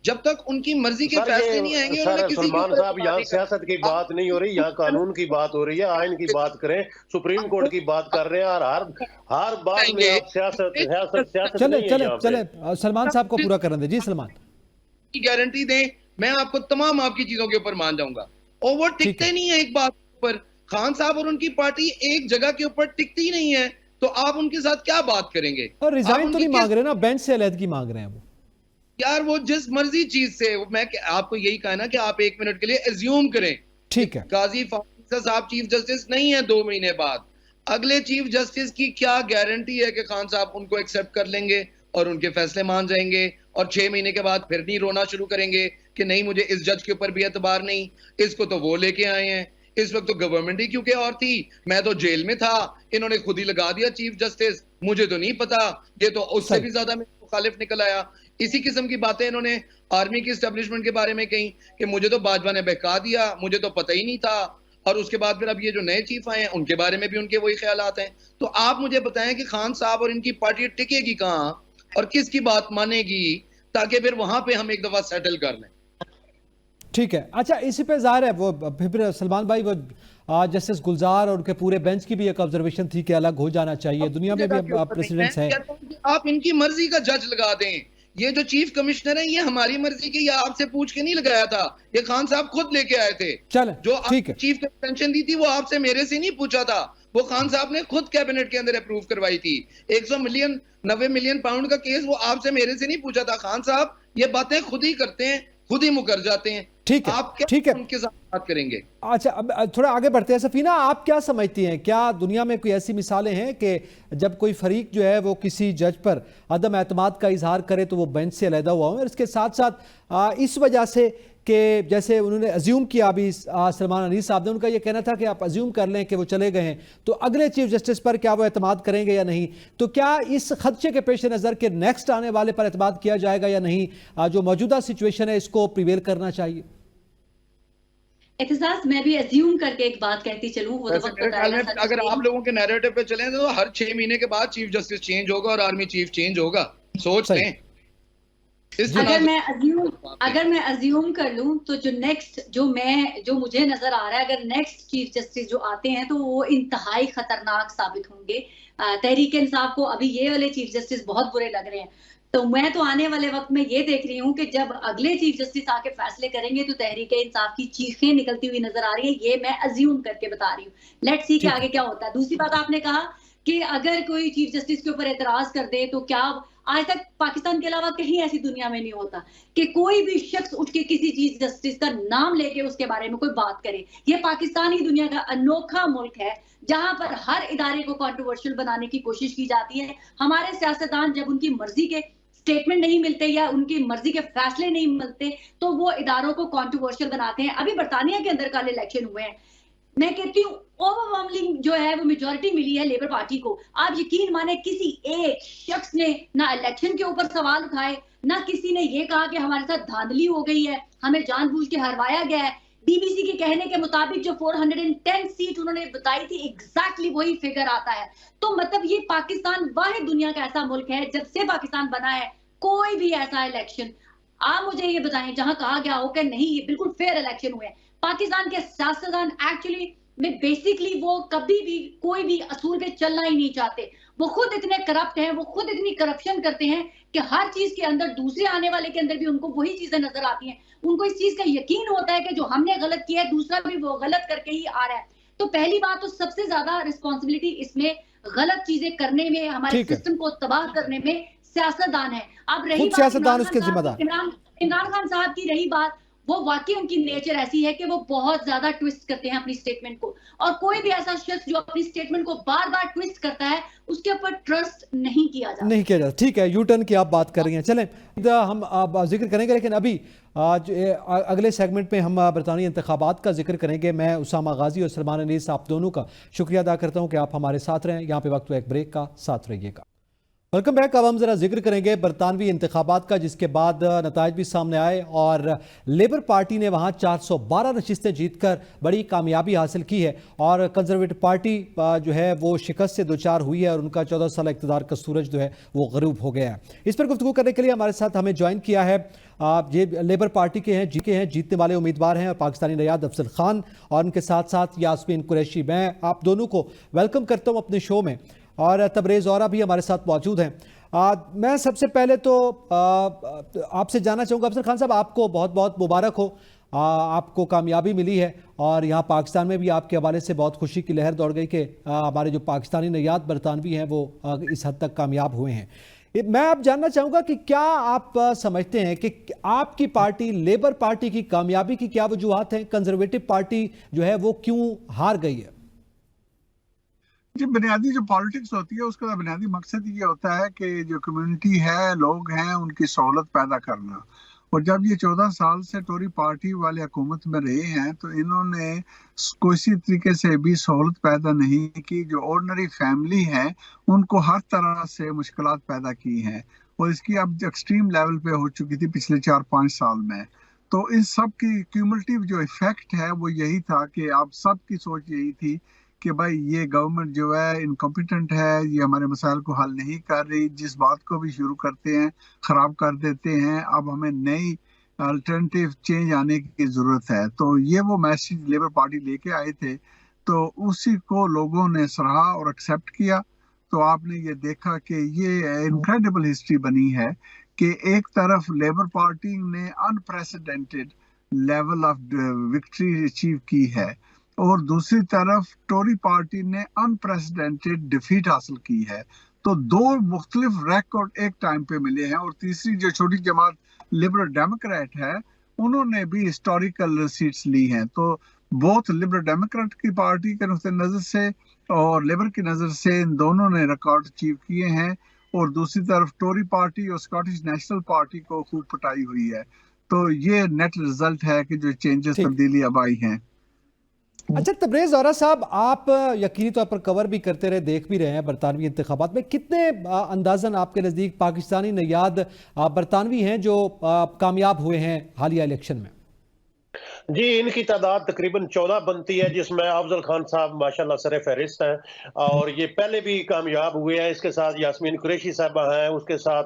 जब तक उनकी मर्जी के फैसले नहीं आएंगे। सलमान साहब, यहाँ सियासत की बात नहीं हो रही, यहाँ कानून की बात हो रही है, आइन की बात करें, सुप्रीम कोर्ट की बात कर रहे हैं, और हर बात में आप सियासत चले सलमान साहब को पूरा करने दे। जी सलमान, की गारंटी दें, मैं आपको तमाम आपकी चीजों के ऊपर मान जाऊंगा। और वो टिकते नहीं है एक बात पर, खान साहब और उनकी पार्टी एक जगह के ऊपर टिकती नहीं है, तो आप उनके साथ क्या बात करेंगे? और रिजाइन तो नहीं मांग रहे ना, बेंच से अलहदगी मांग रहे हैं वो। यार वो जिस मर्जी चीज से, मैं आपको यही कहा ना कि आप 1 मिनट के लिए एज्यूम करें, ठीक है, काजी फाइज साहब चीफ जस्टिस नहीं है 2 महीने बाद, अगले चीफ जस्टिस की क्या गारंटी है कि खान साहब उनको एक्सेप्ट कर लेंगे और उनके फैसले मान जाएंगे और 6 महीने के बाद फिर नहीं रोना शुरू करेंगे कि नहीं मुझे इस जज के ऊपर भी एतबार नहीं, इसको तो वो लेके आए हैं, इस वक्त तो गवर्नमेंट ही क्योंकि और थी, मैं तो जेल में था, इन्होंने खुद ही लगा दिया चीफ जस्टिस, मुझे तो नहीं पता, ये तो उससे भी ज्यादा मेरे मुखालिफ निकल आया। इसी किस्म की बातें इन्होंने आर्मी की एस्टेब्लिशमेंट के बारे में कही कि मुझे तो बाजवा ने बहका दिया, मुझे तो पता ही नहीं था, और उसके बाद फिर अब ये जो नए चीफ आए हैं उनके बारे में भी उनके वही ख्यालात हैं। तो आप मुझे बताएं कि खान साहब और इनकी पार्टी टिकेगी कहाँ और किसकी बात मानेगी, ताकि फिर वहां पे हम एक दफा सेटल कर लें। ठीक है, अच्छा इसी पे जाहिर है वो फिर सलमान भाई वो जस्टिस गुलजार और उनके पूरे बेंच की भी एक ऑब्जर्वेशन थी कि अलग हो जाना चाहिए, दुनिया में भी प्रेसिडेंट्स हैं। आप इनकी मर्जी का जज लगा दें। ये जो चीफ कमिश्नर है ये हमारी मर्जी की, या आपसे पूछ के नहीं लगाया था, ये खान साहब खुद लेके आए थे। चले जो ठीक है, चीफ पेंशन दी थी वो आपसे मेरे से नहीं पूछा था, वो खान साहब ने खुद कैबिनेट के अंदर अप्रूव करवाई थी। 90 मिलियन पाउंड का केस वो आपसे मेरे से नहीं पूछा था। खान साहब ये बातें खुद ही करते हैं, खुद ही मुकर जाते हैं। ठीक है, आप क्या ठीक है, उनके साथ बात करेंगे? अच्छा अब थोड़ा आगे बढ़ते हैं। सफीना, आप क्या समझती हैं, क्या दुनिया में कोई ऐसी मिसालें हैं कि जब कोई फरीक जो है वो किसी जज पर अदम एतमाद का इजहार करे तो वो बेंच से अलहदा हुआ हो, और इसके साथ साथ इस वजह से कि जैसे उन्होंने अज्यूम किया, अभी सलमान अनीस साहब ने उनका ये कहना था कि आप अज्यूम कर लें कि वो चले गए हैं, तो अगले चीफ जस्टिस पर क्या वो एतमाद करेंगे या नहीं, तो क्या इस खदशे के पेश नज़र के नेक्स्ट आने वाले पर एतमाद किया जाएगा या नहीं, जो मौजूदा सिचुएशन है इसको प्रिवेल करना चाहिए? एहसास मैं भी अज्यूम करके एक बात कहती चलूं, वो तो वक्त बताएगा। अगर आप लोगों के नैरेटिव पे चलें तो हर 6 महीने के बाद चीफ जस्टिस चेंज होगा और आर्मी चीफ चेंज होगा। सोच लें। अगर मैं अज्यूम कर लूं तो जो नेक्स्ट जो मुझे नजर आ रहा है, अगर नेक्स्ट चीफ जस्टिस जो आते हैं तो वो इंतहाई खतरनाक साबित होंगे। तहरीक इंसाफ को अभी ये वाले चीफ जस्टिस बहुत बुरे लग रहे हैं, तो मैं तो आने वाले वक्त में ये देख रही हूँ कि जब अगले चीफ जस्टिस आके फैसले करेंगे तो तहरीक इंसाफ की चीखें निकलती हुई नजर आ रही है। ये मैं अज्यूम करके बता रही हूँ, लेट्स सी कि आगे क्या होता है। दूसरी बात, आपने कहा कि अगर कोई चीफ जस्टिस के ऊपर एतराज कर दे तो क्या, आज तक पाकिस्तान के अलावा कहीं ऐसी दुनिया में नहीं होता कि कोई भी शख्स उठ के किसी चीफ जस्टिस का नाम लेके उसके बारे में कोई बात करे। ये पाकिस्तान ही दुनिया का अनोखा मुल्क है जहां पर हर इदारे को कंट्रोवर्शियल बनाने की कोशिश की जाती है। हमारे सियासतदान जब उनकी मर्जी के स्टेटमेंट नहीं मिलते या उनकी मर्जी के फैसले नहीं मिलते तो वो इदारों को कंट्रोवर्शियल बनाते हैं। अभी बरतानिया के अंदर कल इलेक्शन हुए हैं, मैं कहती हूँ ओवरवेलमिंग जो है वो मेजॉरिटी मिली है लेबर पार्टी को। आप यकीन माने किसी एक शख्स ने ना इलेक्शन के ऊपर सवाल उठाए, ना किसी ने ये कहा कि हमारे साथ धांधली हो गई है, हमें जानबूझ के हरवाया गया है। बीबीसी के कहने के मुताबिक जो 410 सीट उन्होंने बताई थी, एग्जैक्टली वही फिगर आता है। तो मतलब ये पाकिस्तान वाहिद दुनिया का ऐसा मुल्क है, जब से पाकिस्तान बना है कोई भी ऐसा इलेक्शन आप मुझे ये बताएं जहां कहा गया हो कि नहीं ये बिल्कुल फेयर इलेक्शन हुए। पाकिस्तान के सियासतदान एक्चुअली में बेसिकली वो कभी भी कोई भी असूल पे चलना ही नहीं चाहते। वो खुद इतने करप्ट हैं, वो खुद इतनी करप्शन करते हैं कि हर चीज के अंदर दूसरे आने वाले के अंदर भी उनको वही चीजें नजर आती हैं। उनको इस चीज का यकीन होता है कि जो हमने गलत किया है दूसरा भी वो गलत करके ही आ रहा है। तो पहली बात तो सबसे ज्यादा रिस्पॉन्सिबिलिटी इसमें गलत चीजें करने में, हमारे सिस्टम को तबाह करने में सियासतदान है। अब रही बात इमरान खान साहब की, रही बात वो वाकई उनकी नेचर ऐसी है कि वो बहुत ज्यादा ट्विस्ट करते हैं अपनी स्टेटमेंट को, और कोई भी ऐसा शख्स जो अपनी स्टेटमेंट को बार बार ट्विस्ट करता है उसके ऊपर ट्रस्ट नहीं किया जाता। ठीक है, यू टर्न की आप बात कर रही हैं, चलें हम अब जिक्र करेंगे, लेकिन अभी आज अगले सेगमेंट में हम बरतानी इंतखाबात का जिक्र करेंगे। मैं उसामा गाजी और सलमान अनीस आप दोनों का शुक्रिया अदा करता हूँ कि आप हमारे साथ रहें। यहाँ पे वक्त एक ब्रेक का, साथ रहिएगा। Welcome back. अब हम ज़रा जिक्र करेंगे बरतानवी इंतखाबात का, जिसके बाद नताइज भी सामने आए और लेबर पार्टी ने वहाँ 412 नशिस्तें जीतकर बड़ी कामयाबी हासिल की है, और कंजर्वेटिव पार्टी जो है वो शिकस्त से दोचार हुई है और उनका 14 साल इक़्तिदार का सूरज जो है वो गरूब हो गया है। इस पर गुफ्तगू करने के लिए हमारे साथ हमें ज्वाइन किया है ये लेबर पार्टी के हैं जीतने वाले उम्मीदवार हैं, और पाकिस्तानी नयाद अफजल खान, और उनके साथ साथ यास्मीन कुरैशी। मैं आप दोनों को वेलकम करता हूँ अपने शो में, और तबरेज़ औरा भी हमारे साथ मौजूद हैं। मैं सबसे पहले तो आपसे जानना चाहूँगा, अफजल खान साहब आपको बहुत बहुत मुबारक हो, आपको कामयाबी मिली है, और यहाँ पाकिस्तान में भी आपके हवाले से बहुत खुशी की लहर दौड़ गई कि हमारे जो पाकिस्तानी नयाद बरतानवी हैं वो इस हद तक कामयाब हुए हैं। मैं अब जानना चाहूँगा कि क्या आप समझते हैं कि आपकी पार्टी लेबर पार्टी की कामयाबी की क्या वजूहात हैं, कंजर्वेटिव पार्टी जो है वो क्यों हार गई है? जी, बुनियादी जो पॉलिटिक्स होती है उसका बुनियादी मकसद ये होता है कि जो कम्युनिटी है, लोग हैं, उनकी सहूलत पैदा करना। और जब ये 14 साल से टोरी पार्टी वाले हुकूमत में रहे हैं तो इन्होंने किसी तरीके से भी सहूलत पैदा नहीं की। जो ऑर्डिनरी फैमिली है उनको हर तरह से मुश्किलात पैदा की हैं, और इसकी अब एक्सट्रीम लेवल पे हो चुकी थी पिछले 4-5 साल में। तो इन सब की क्यूमुलेटिव जो इफेक्ट है वो यही था कि आप सबकी सोच यही थी कि भाई ये गवर्नमेंट जो है इनकॉम्पिटेंट है, ये हमारे मसाइल को हल नहीं कर रही, जिस बात को भी शुरू करते हैं खराब कर देते हैं, अब हमें नई अल्टरनेटिव चेंज आने की जरूरत है। तो ये वो मैसेज लेबर पार्टी लेके आए थे, तो उसी को लोगों ने सराहा और एक्सेप्ट किया। तो आपने ये देखा कि ये इनक्रेडिबल हिस्ट्री बनी है कि एक तरफ लेबर पार्टी ने unprecedented level of victory achieve की है और दूसरी तरफ टोरी पार्टी ने अनप्रेसिडेंटेड डिफीट हासिल की है। तो दो मुख्तलिफ रिकॉर्ड एक टाइम पे मिले हैं। और तीसरी जो छोटी जमात लिबरल डेमोक्रेट है, उन्होंने भी हिस्टोरिकल सीट्स ली हैं। तो बहुत लिबरल डेमोक्रेट की पार्टी के नुक्ते नजर से और लेबर की नजर से इन दोनों ने रिकॉर्ड अचीव किए हैं। और दूसरी तरफ टोरी पार्टी और स्कॉटिश नेशनल पार्टी को खूब पटाई हुई है। तो ये नेट रिजल्ट है कि जो चेंजेस तब्दीली अब आई हैं। अच्छा तबरेज ज़ोहरा साहब, आप यकीनी तौर पर कवर भी करते रहे, देख भी रहे हैं बरतानवी इंतखाबात में, कितने अंदाजन आपके नज़दीक पाकिस्तानी नयाद बरतानवी हैं जो कामयाब हुए हैं हालिया इलेक्शन में? जी, इनकी तादाद तकरीबन 14 बनती है, जिसमें अफजल खान साहब माशाल्लाह सरे फहरिस्त हैं और ये पहले भी कामयाब हुए हैं। इसके साथ यास्मीन कुरैशी साहबा हैं, उसके साथ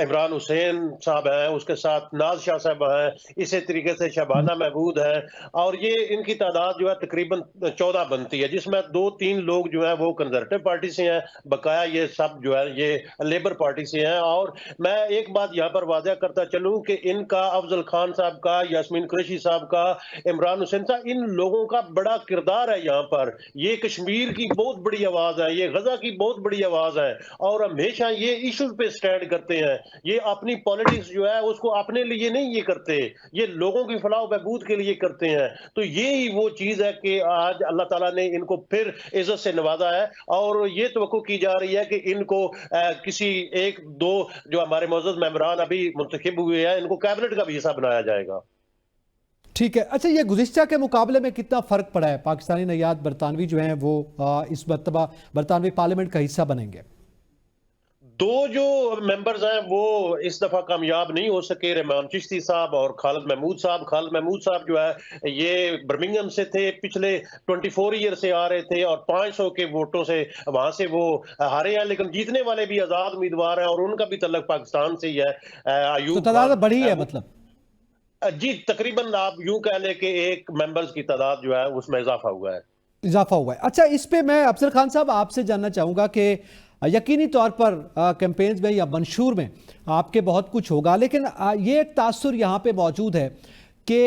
इमरान हुसैन साहब हैं, उसके साथ नाज शाह साहबा हैं, इसी तरीके से शबाना महमूद हैं और ये इनकी तादाद जो है तकरीबन 14 बनती है, जिसमें 2-3 लोग जो है वो कंजर्वेटिव पार्टी से हैं, बकाया ये सब जो है ये लेबर पार्टी से हैं। और मैं एक बात यहाँ पर वाज़ह करता चलूँ कि इनका अफजल खान साहब का, यास्मीन कुरैशी साहब का, इमरान हुसैन साहब, इन लोगों का बड़ा किरदार है यहाँ पर। ये कश्मीर की बहुत बड़ी आवाज है, ये गजा की बहुत बड़ी आवाज है और हमेशा ये इश्यूज पे स्टैंड करते हैं। ये अपनी पॉलिटिक्स जो है उसको अपने लिए नहीं ये करते, ये लोगों की फलाह बहबूद के लिए करते हैं। तो यही वो चीज है कि आज अल्लाह ताला ने इनको फिर इज्जत से नवाजा है और ये तवक्को की जा रही है कि इनको किसी 1-2 जो हमारे मौजूद मेंबरान अभी मुंतखब हुए हैं, इनको कैबिनेट का भी हिस्सा बनाया जाएगा। ठीक है। अच्छा, ये गुज़िश्ता के मुकाबले में कितना फ़र्क पड़ा है? पाकिस्तानी नयाद बरतानवी जो हैं वो इस मरतबा बरतानवी पार्लियामेंट का हिस्सा बनेंगे। 2 जो मेंबर्स हैं वो इस दफा कामयाब नहीं हो सके, रहमान चिश्ती साहब और खालिद महमूद साहब। खालिद महमूद साहब जो है ये बर्मिंघम से थे, पिछले 24 ईयर से आ रहे थे और 500 के वोटों से वहां से वो हारे हैं, लेकिन जीतने वाले भी आजाद उम्मीदवार हैं और उनका भी तल्लुक पाकिस्तान से ही है। तो तादाद बढ़ी है मतलब? जी, तकरीबन आप यूं कह लें कि एक मेंबर्स की तादाद जो है उसमें इजाफा हुआ है। इजाफा हुआ है। अच्छा, इस पे मैं अफजल खान साहब आपसे जानना चाहूँगा कि यकीनी तौर पर कैंपेन्स में या मंशूर में आपके बहुत कुछ होगा, लेकिन ये एक तासुर यहाँ पे मौजूद है कि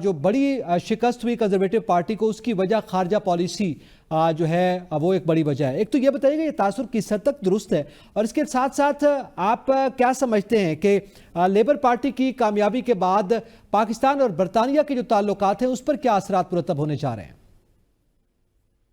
जो बड़ी शिकस्त हुई कंजर्वेटिव पार्टी को, उसकी वजह खारजा पॉलिसी जो है वो एक बड़ी वजह है। एक तो ये बताइएगा ये तासुर किस हद तक दुरुस्त है, और इसके साथ साथ आप क्या समझते हैं कि लेबर पार्टी की कामयाबी के बाद पाकिस्तान और बरतानिया के जो ताल्लुकात हैं उस पर क्या असरात मुरतब होने जा रहे हैं?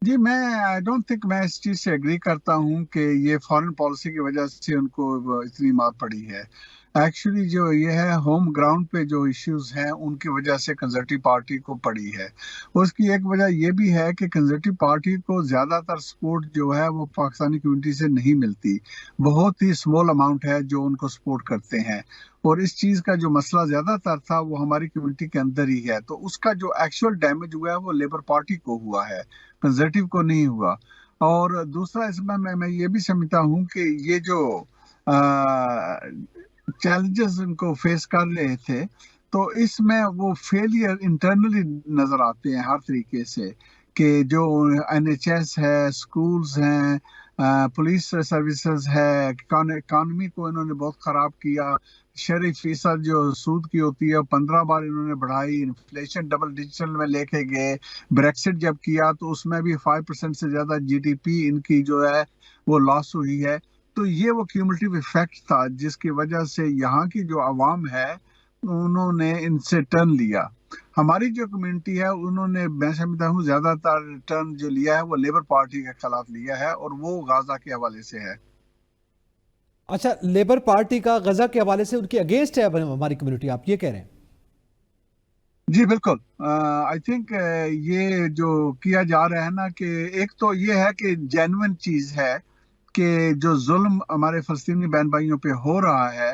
जी, मैं आई डोंट थिंक मैं इस चीज़ से एग्री करता हूं कि ये फॉरेन पॉलिसी की वजह से उनको इतनी मार पड़ी है। एक्चुअली जो ये है होम ग्राउंड पे जो इश्यूज हैं उनकी वजह से कंजर्वेटिव पार्टी को पड़ी है। उसकी एक वजह ये भी है कि कंजर्वेटिव पार्टी को ज़्यादातर सपोर्ट जो है वो पाकिस्तानी कम्युनिटी से नहीं मिलती। बहुत ही स्मॉल अमाउंट है जो उनको सपोर्ट करते हैं और इस चीज़ का जो मसला ज़्यादातर था वो हमारी कम्युनिटी के अंदर ही है। तो उसका जो एक्चुअल डैमेज हुआ है वो लेबर पार्टी को हुआ है, कंजर्वेटिव को नहीं हुआ। और दूसरा इसमें मैं ये भी समझता हूँ कि ये जो चैलेंजेस उनको फेस कर रहे थे, तो इसमें वो फेलियर इंटरनली नजर आते हैं हर तरीके से, कि जो NHS है, स्कूल्स हैं, पुलिस सर्विसेज है, इकानमी को इन्होंने बहुत खराब किया। शहरी फीसद जो सूद की होती है 15 बार इन्होंने बढ़ाई, इन्फ्लेशन डबल डिजिटल में लेके गए। ब्रेक्सिट जब किया तो उसमें भी 5% से ज्यादा GDP इनकी जो है वो लॉस हुई है। तो ये वो क्यूमुलेटिव इफेक्ट था जिसकी वजह से यहाँ की जो आवाम है उन्होंने इनसे टर्न लिया। हमारी जो कम्युनिटी है उन्होंने, मैं समझता हूँ, ज्यादातर टर्न जो लिया है वो लेबर पार्टी के खिलाफ लिया है और वो गाजा के हवाले से है। अच्छा, लेबर पार्टी का गजा के हवाले से उनकी अगेंस्ट है हमारी कम्युनिटी, आप ये कह रहे हैं? जी बिल्कुल। आई थिंक ये जो किया जा रहा है ना, कि एक तो ये है कि जेन्युइन चीज है कि जो जुल्म हमारे फलस्तीनी बहन भाइयों पे हो रहा है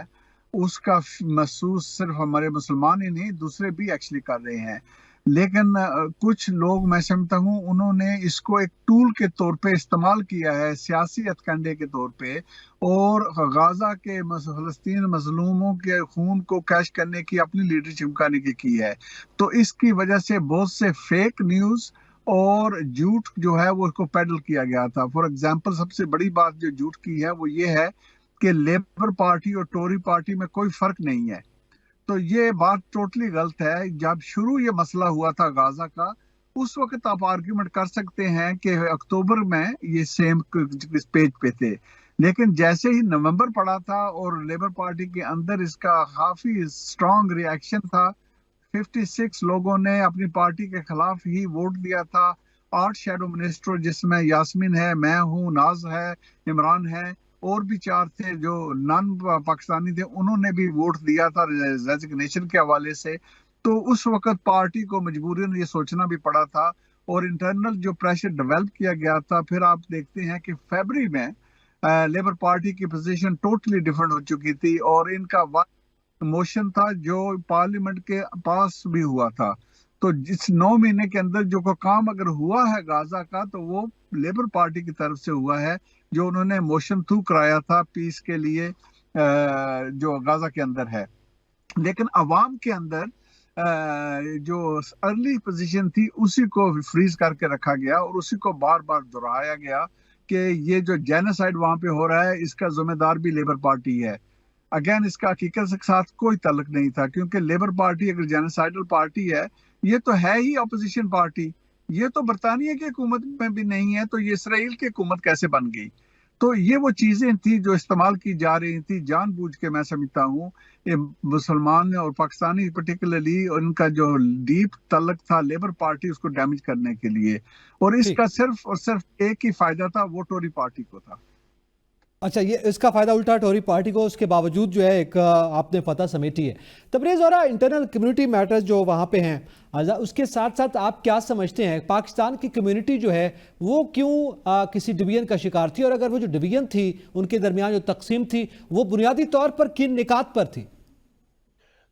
उसका महसूस सिर्फ हमारे मुसलमान ही नहीं दूसरे भी एक्चुअली कर रहे हैं। लेकिन कुछ लोग मैं समझता हूँ उन्होंने इसको एक टूल के तौर पे इस्तेमाल किया है, सियासी हथकंडे के तौर पे, और गाजा के फलस्तीन मजलूमों के खून को कैश करने की अपनी लीडर चिमकाने की है। तो इसकी वजह से बहुत से फेक न्यूज़ और झूठ जो है वो इसको पेडल किया गया था। फॉर एग्जांपल सबसे बड़ी बात जो झूठ की है वो ये है कि लेबर पार्टी और टोरी पार्टी में कोई फर्क नहीं है। तो ये बात टोटली गलत है। जब शुरू ये मसला हुआ था गाजा का, उस वक्त आप आर्ग्यूमेंट कर सकते हैं कि अक्टूबर में ये सेम पेज पे थे, लेकिन जैसे ही नवंबर पड़ा था और लेबर पार्टी के अंदर इसका काफी स्ट्रांग रिएक्शन था, 56 लोगों ने अपनी पार्टी के खिलाफ ही वोट दिया था। 8 शैडो मिनिस्टर जिसमें यास्मीन है, मैं हूँ, नाज है, इमरान है, और भी 4 थे जो नॉन पाकिस्तानी थे, उन्होंने भी वोट दिया था रेजिग्नेशन के हवाले से। तो उस वक्त पार्टी को मजबूरन ये सोचना भी पड़ा था और इंटरनल जो प्रेशर डेवलप किया गया था। फिर आप देखते हैं कि फरवरी में लेबर पार्टी की पोजीशन टोटली डिफरेंट हो चुकी थी और इनका मोशन था जो पार्लियामेंट के पास भी हुआ था। तो जिस 9 महीने के अंदर जो को काम अगर हुआ है गाजा का, तो वो लेबर पार्टी की तरफ से हुआ है, जो उन्होंने मोशन थ्रू कराया था पीस के लिए जो गाजा के अंदर है। लेकिन अवाम के अंदर जो अर्ली पोजीशन थी उसी को फ्रीज करके रखा गया और उसी को बार बार दोहराया गया कि ये जो जेनोसाइड वहां पे हो रहा है इसका जिम्मेदार भी लेबर पार्टी है। अगेन इसका हकीकत के साथ कोई ताल्लुक नहीं था, क्योंकि लेबर पार्टी अगर जेनोसाइडल पार्टी है, ये तो है ही अपोजिशन पार्टी। ये तो बरतानिया की हुकूमत में भी नहीं है, तो ये इसराइल की हुकूमत कैसे बन गई? तो ये वो चीजें थी जो इस्तेमाल की जा रही थी जानबूझ के। मैं समझता हूँ ये मुसलमान और पाकिस्तानी पर्टिकुलरली उनका जो डीप तल्लक था लेबर पार्टी उसको डैमेज करने के लिए, और इसका सिर्फ और सिर्फ एक ही फायदा था, वो टोरी पार्टी को था। अच्छा, ये इसका फायदा उल्टा टोरी पार्टी को, उसके बावजूद जो है एक आपने फतह समेटी है। तबरेज़ और इंटरनल कम्युनिटी मैटर्स जो वहाँ पे हैं, उसके साथ साथ आप क्या समझते हैं पाकिस्तान की कम्युनिटी जो है वो क्यों किसी डिवीजन का शिकार थी, और अगर वो जो डिवीजन थी उनके दरमियान जो तकसीम थी वो बुनियादी तौर पर किन निकात पर थी?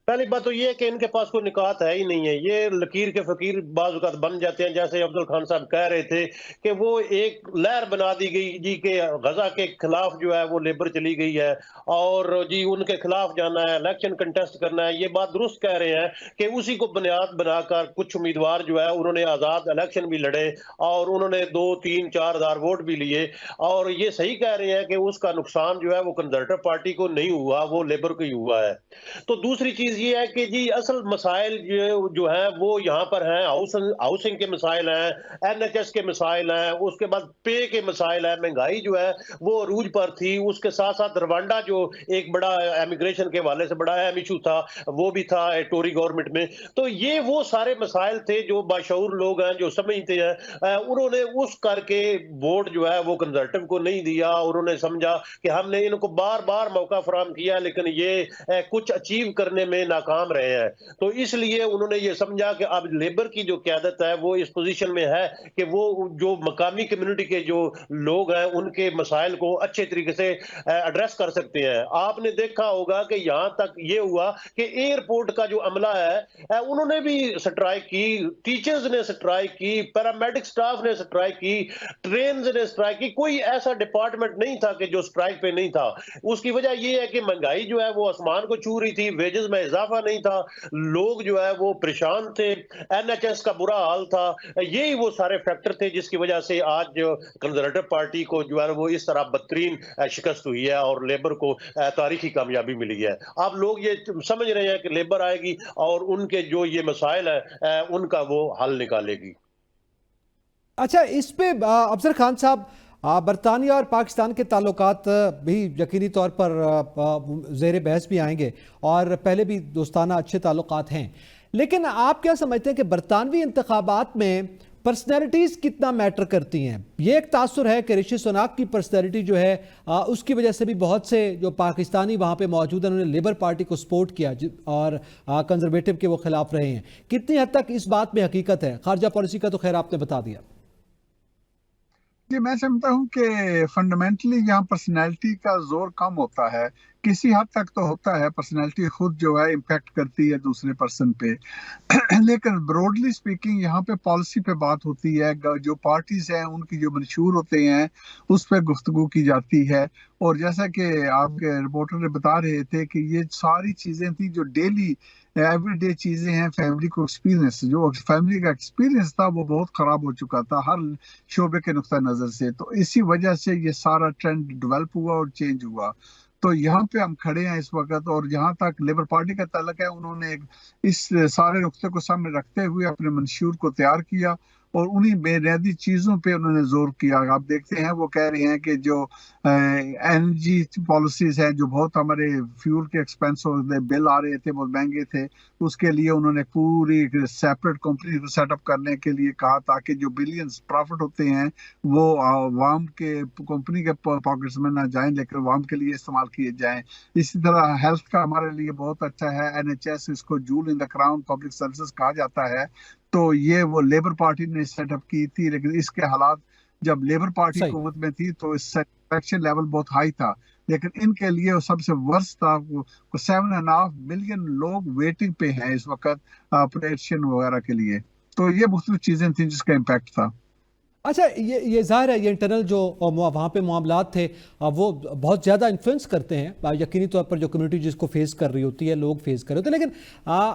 पहली बात तो ये है कि इनके पास कोई निकात है ही नहीं है। ये लकीर के फकीर बाज़ औक़ात बन जाते हैं। जैसे अब्दुल खान साहब कह रहे थे कि वो एक लहर बना दी गई जी के गजा के खिलाफ जो है वो लेबर चली गई है और जी उनके खिलाफ जाना है, इलेक्शन कंटेस्ट करना है। ये बात दुरुस्त कह रहे हैं कि उसी को बुनियाद बनाकर कुछ उम्मीदवार जो है उन्होंने आज़ाद इलेक्शन भी लड़े और उन्होंने 2, 3, 4 हज़ार वोट भी लिए, और ये सही कह रहे हैं कि उसका नुकसान जो है वो कंजर्वेटिव पार्टी को नहीं हुआ, वो लेबर को ही हुआ है। तो दूसरी चीज ये है कि जी असल मसाइल जो है वो यहाँ पर हैं, हाउसिंग के मसाइल हैं, एनएचएस के मसाइल हैं, उसके बाद पे के मसाइल हैं, महंगाई जो है वो अरूज पर थी। उसके साथ साथ रवांडा जो एक बड़ा इमिग्रेशन के हवाले से बड़ा अहम इशू था, वो भी था टोरी गवर्नमेंट में। तो ये वो सारे मसाइल थे जो बाशऊर लोग हैं, जो समझते हैं, उन्होंने उस करके वोट जो है वो कंजर्वेटिव को नहीं दिया। उन्होंने समझा कि हमने इनको बार बार मौका फराहम किया लेकिन ये कुछ अचीव करने में नाकाम रहे हैं। तो इसलिए उन्होंने ये समझा कि अब लेबर की जो क़यादत है वो इस पोजीशन में है कि वो जो मकामी कम्युनिटी के जो लोग हैं उनके मसाइल को अच्छे तरीके से एड्रेस कर सकते हैं। आपने देखा होगा कि यहाँ तक ये हुआ कि एयरपोर्ट का जो अमला है उन्होंने भी स्ट्राइक की, टीचर्स ने स्ट्राइक की, पैरामेडिक स्टाफ ने स्ट्राइक की, ट्रेन ने स्ट्राइक की। कोई ऐसा डिपार्टमेंट नहीं था कि जो स्ट्राइक पे नहीं था। उसकी वजह ये है कि महंगाई जो है वो आसमान को छू रही थी, वेजेस में इजाफा नहीं था, लोग जो है वो परेशान थे, एनएचएस का बुरा हाल था। यही वो सारे फैक्टर थे जिसकी वजह से आज जो कंजर्वेटिव पार्टी को जो है वो इस तरह बदतरीन शिकस्त हुई है और लेबर को तारीखी कामयाबी मिली है। आप लोग ये समझ रहे हैं कि लेबर आएगी और उनके जो ये मसाइल है उनका वो हल निकालेगी। अच्छा, इस पे अफजल खान साहब, बरतानिया और पाकिस्तान के ताल्लुकात भी यकीनी तौर पर ज़ेर बहस भी आएंगे और पहले भी दोस्ताना अच्छे ताल्लुकात हैं, लेकिन आप क्या समझते हैं कि बरतानवी इंतखाबात में पर्सनैलिटीज़ कितना मैटर करती हैं? ये एक तासुर है कि ऋषि सुनाक की पर्सनैलिटी जो है उसकी वजह से भी बहुत से जो पाकिस्तानी वहाँ पे मौजूद हैं उन्होंने लेबर पार्टी को सपोर्ट किया और कंजर्वेटिव के वो खिलाफ रहे हैं। कितनी हद तक इस बात में हकीकत है? खारजा पॉलिसी का तो खैर आपने बता दिया। मैं समझता हूँ कि फंडामेंटली यहाँ पर्सनैलिटी का जोर कम होता है, किसी हद तक तो होता है, पर्सनैलिटी खुद जो है इम्पैक्ट करती है दूसरे पर्सन पे। लेकिन ब्रॉडली स्पीकिंग यहाँ पे पॉलिसी पे बात होती है, जो पार्टीज हैं उनकी जो मंशूर होते हैं उस पर गुफ्तगू की जाती है। और जैसा कि आपके रिपोर्टर ने बता रहे थे कि ये सारी चीजें थी जो डेली एवरीडे चीजें हैं। फैमिली को एक्सपीरियंस, जो फैमिली का एक्सपीरियंस था वो बहुत खराब हो चुका था हर शोबे के नुक्ता नजर से। तो इसी वजह से ये सारा ट्रेंड डेवलप हुआ और चेंज हुआ। तो यहाँ पे हम खड़े हैं इस वक्त, और जहाँ तक लेबर पार्टी का ताल्लुक है, उन्होंने इस सारे नुक्ते को सामने रखते हुए अपने मंशूर को तैयार किया और उन्हीं बेनियादी चीजों पे उन्होंने जोर किया। आप देखते हैं वो कह रहे हैं कि जो एनर्जी पॉलिसीज हैं, जो बहुत हमारे फ्यूल के एक्सपेंस बिल आ रहे थे, बहुत महंगे थे, उसके लिए उन्होंने पूरी सेपरेट कंपनी को सेटअप करने के लिए कहा, ताकि जो बिलियंस प्रॉफिट होते हैं वो आवाम के कंपनी के पॉकेट्स में ना जाएं, लेकिन आवाम के लिए इस्तेमाल किए जाएं। इसी तरह हेल्थ का हमारे लिए बहुत अच्छा है, NHS, इसको joule in the crown public services कहा जाता है। तो ये वो लेबर पार्टी ने सेटअप की थी, लेकिन इसके हालात जब लेबर पार्टी हुकूमत में थी तो सेटिस्फैक्शन लेवल बहुत हाई था, लेकिन इनके लिए वो सबसे वर्स्ट था। 7.5 मिलियन लोग वेटिंग पे हैं इस वक्त ऑपरेशन वगैरह के लिए। तो ये मुख्तलिफ चीजें थी जिसका इम्पैक्ट था। अच्छा, ये जाहिर है ये इंटरनल जो वहाँ पे मामलात थे वो बहुत ज़्यादा इन्फ्लुएंस करते हैं यकीनी तौर पर जो कम्युनिटी जिसको फेस कर रही होती है, लोग फेस कर रहे होते हैं। लेकिन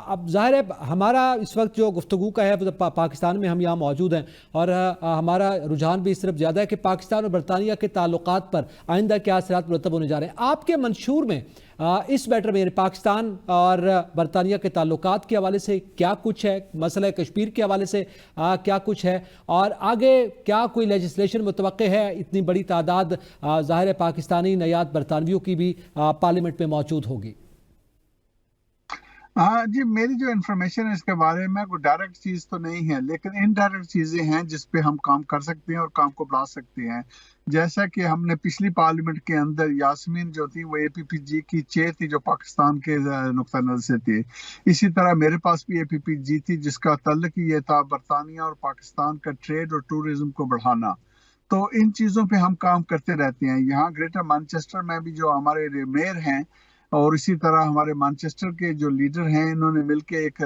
अब जाहिर है हमारा इस वक्त जो गुफ्तगू का है वो पाकिस्तान में हम यहाँ मौजूद हैं, और हमारा रुझान भी इस तरफ ज़्यादा है कि पाकिस्तान और बरतानिया के ताल्लुकात पर आइंदा क्या असरात मुरतब होने जा रहे हैं। आपके मंशूर में इस मैटर में पाकिस्तान और बरतानिया के ताल्लुकात के हवाले से क्या कुछ है, मसला कश्मीर के हवाले से क्या कुछ है, और आगे क्या कोई लेजिस्लेशन मुतवक्के है? इतनी बड़ी तादाद ज़ाहिर है पाकिस्तानी नयात बरतानवियों की भी पार्लियामेंट में मौजूद होगी। हाँ जी, मेरी जो इन्फॉर्मेशन है इसके बारे में कोई डायरेक्ट चीज तो नहीं है, लेकिन इनडायरेक्ट चीजें हैं जिस पे हम काम कर सकते हैं और काम को बढ़ा सकते हैं। जैसा कि हमने पिछली पार्लियामेंट के अंदर यास्मीन जो थी वो APPG की चेयर थी, जो पाकिस्तान के नुक्ता नजर से थी। इसी तरह मेरे पास भी APPG थी जिसका ताल्लुक ये था बरतानिया और पाकिस्तान का ट्रेड और टूरिज्म को बढ़ाना। तो इन चीजों पे हम काम करते रहते हैं। यहाँ ग्रेटर मैनचेस्टर में भी जो हमारे मेयर हैं और इसी तरह हमारे मैनचेस्टर के जो लीडर हैं, इन्होंने मिलकर एक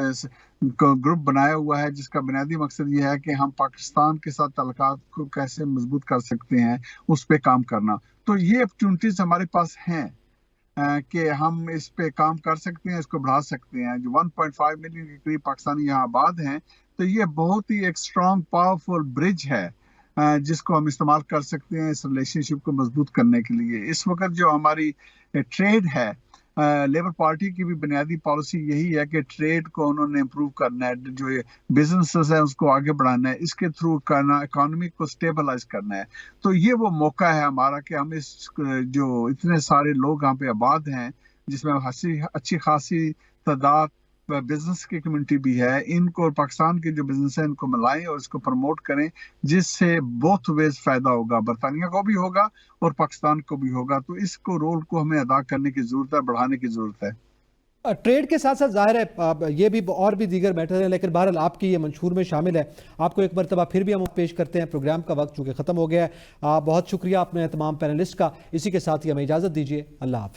ग्रुप बनाया हुआ है जिसका बुनियादी मकसद ये है कि हम पाकिस्तान के साथ ताल्लुकात को कैसे मजबूत कर सकते हैं, उस पे काम करना। तो ये अपॉर्चुनिटीज हमारे पास हैं कि हम इस पे काम कर सकते हैं, इसको बढ़ा सकते हैं। जो 1.5 मिलियन के करीब पाकिस्तानी यहाँ आबाद हैं, तो ये बहुत ही एक स्ट्रॉन्ग पावरफुल ब्रिज है जिसको हम इस्तेमाल कर सकते हैं इस रिलेशनशिप को मजबूत करने के लिए। इस वक्त जो हमारी ट्रेड है, लेबर पार्टी की भी बुनियादी पॉलिसी यही है कि ट्रेड को उन्होंने इम्प्रूव करना है, जो बिजनेसेस है उसको आगे बढ़ाना है, इसके थ्रू करना, इकोनॉमी को स्टेबलाइज करना है। तो ये वो मौका है हमारा कि हम इस जो इतने सारे लोग यहाँ पे आबाद हैं, जिसमें अच्छी खासी तादाद बिजनेस की कम्युनिटी भी है, इनको पाकिस्तान के जो बिजनेस है इनको मिलाएं और इसको प्रमोट करें, जिससे बोथ वेज फायदा होगा, बरतानिया को भी होगा और पाकिस्तान को भी होगा। तो इसको रोल को हमें अदा करने की जरूरत है, बढ़ाने की जरूरत है। ट्रेड के साथ साथ जाहिर है ये भी और भी दीगर मैटर है, लेकिन बहरहाल आपकी ये मंशूर में शामिल है। आपको एक मरतबा फिर भी हम पेश करते हैं, प्रोग्राम का वक्त चूँकि ख़त्म हो गया है। बहुत शुक्रिया अपने तमाम पैनलिस्ट का। इसी के साथ ही हमें इजाज़त दीजिए। अल्लाह हाफ़िज़।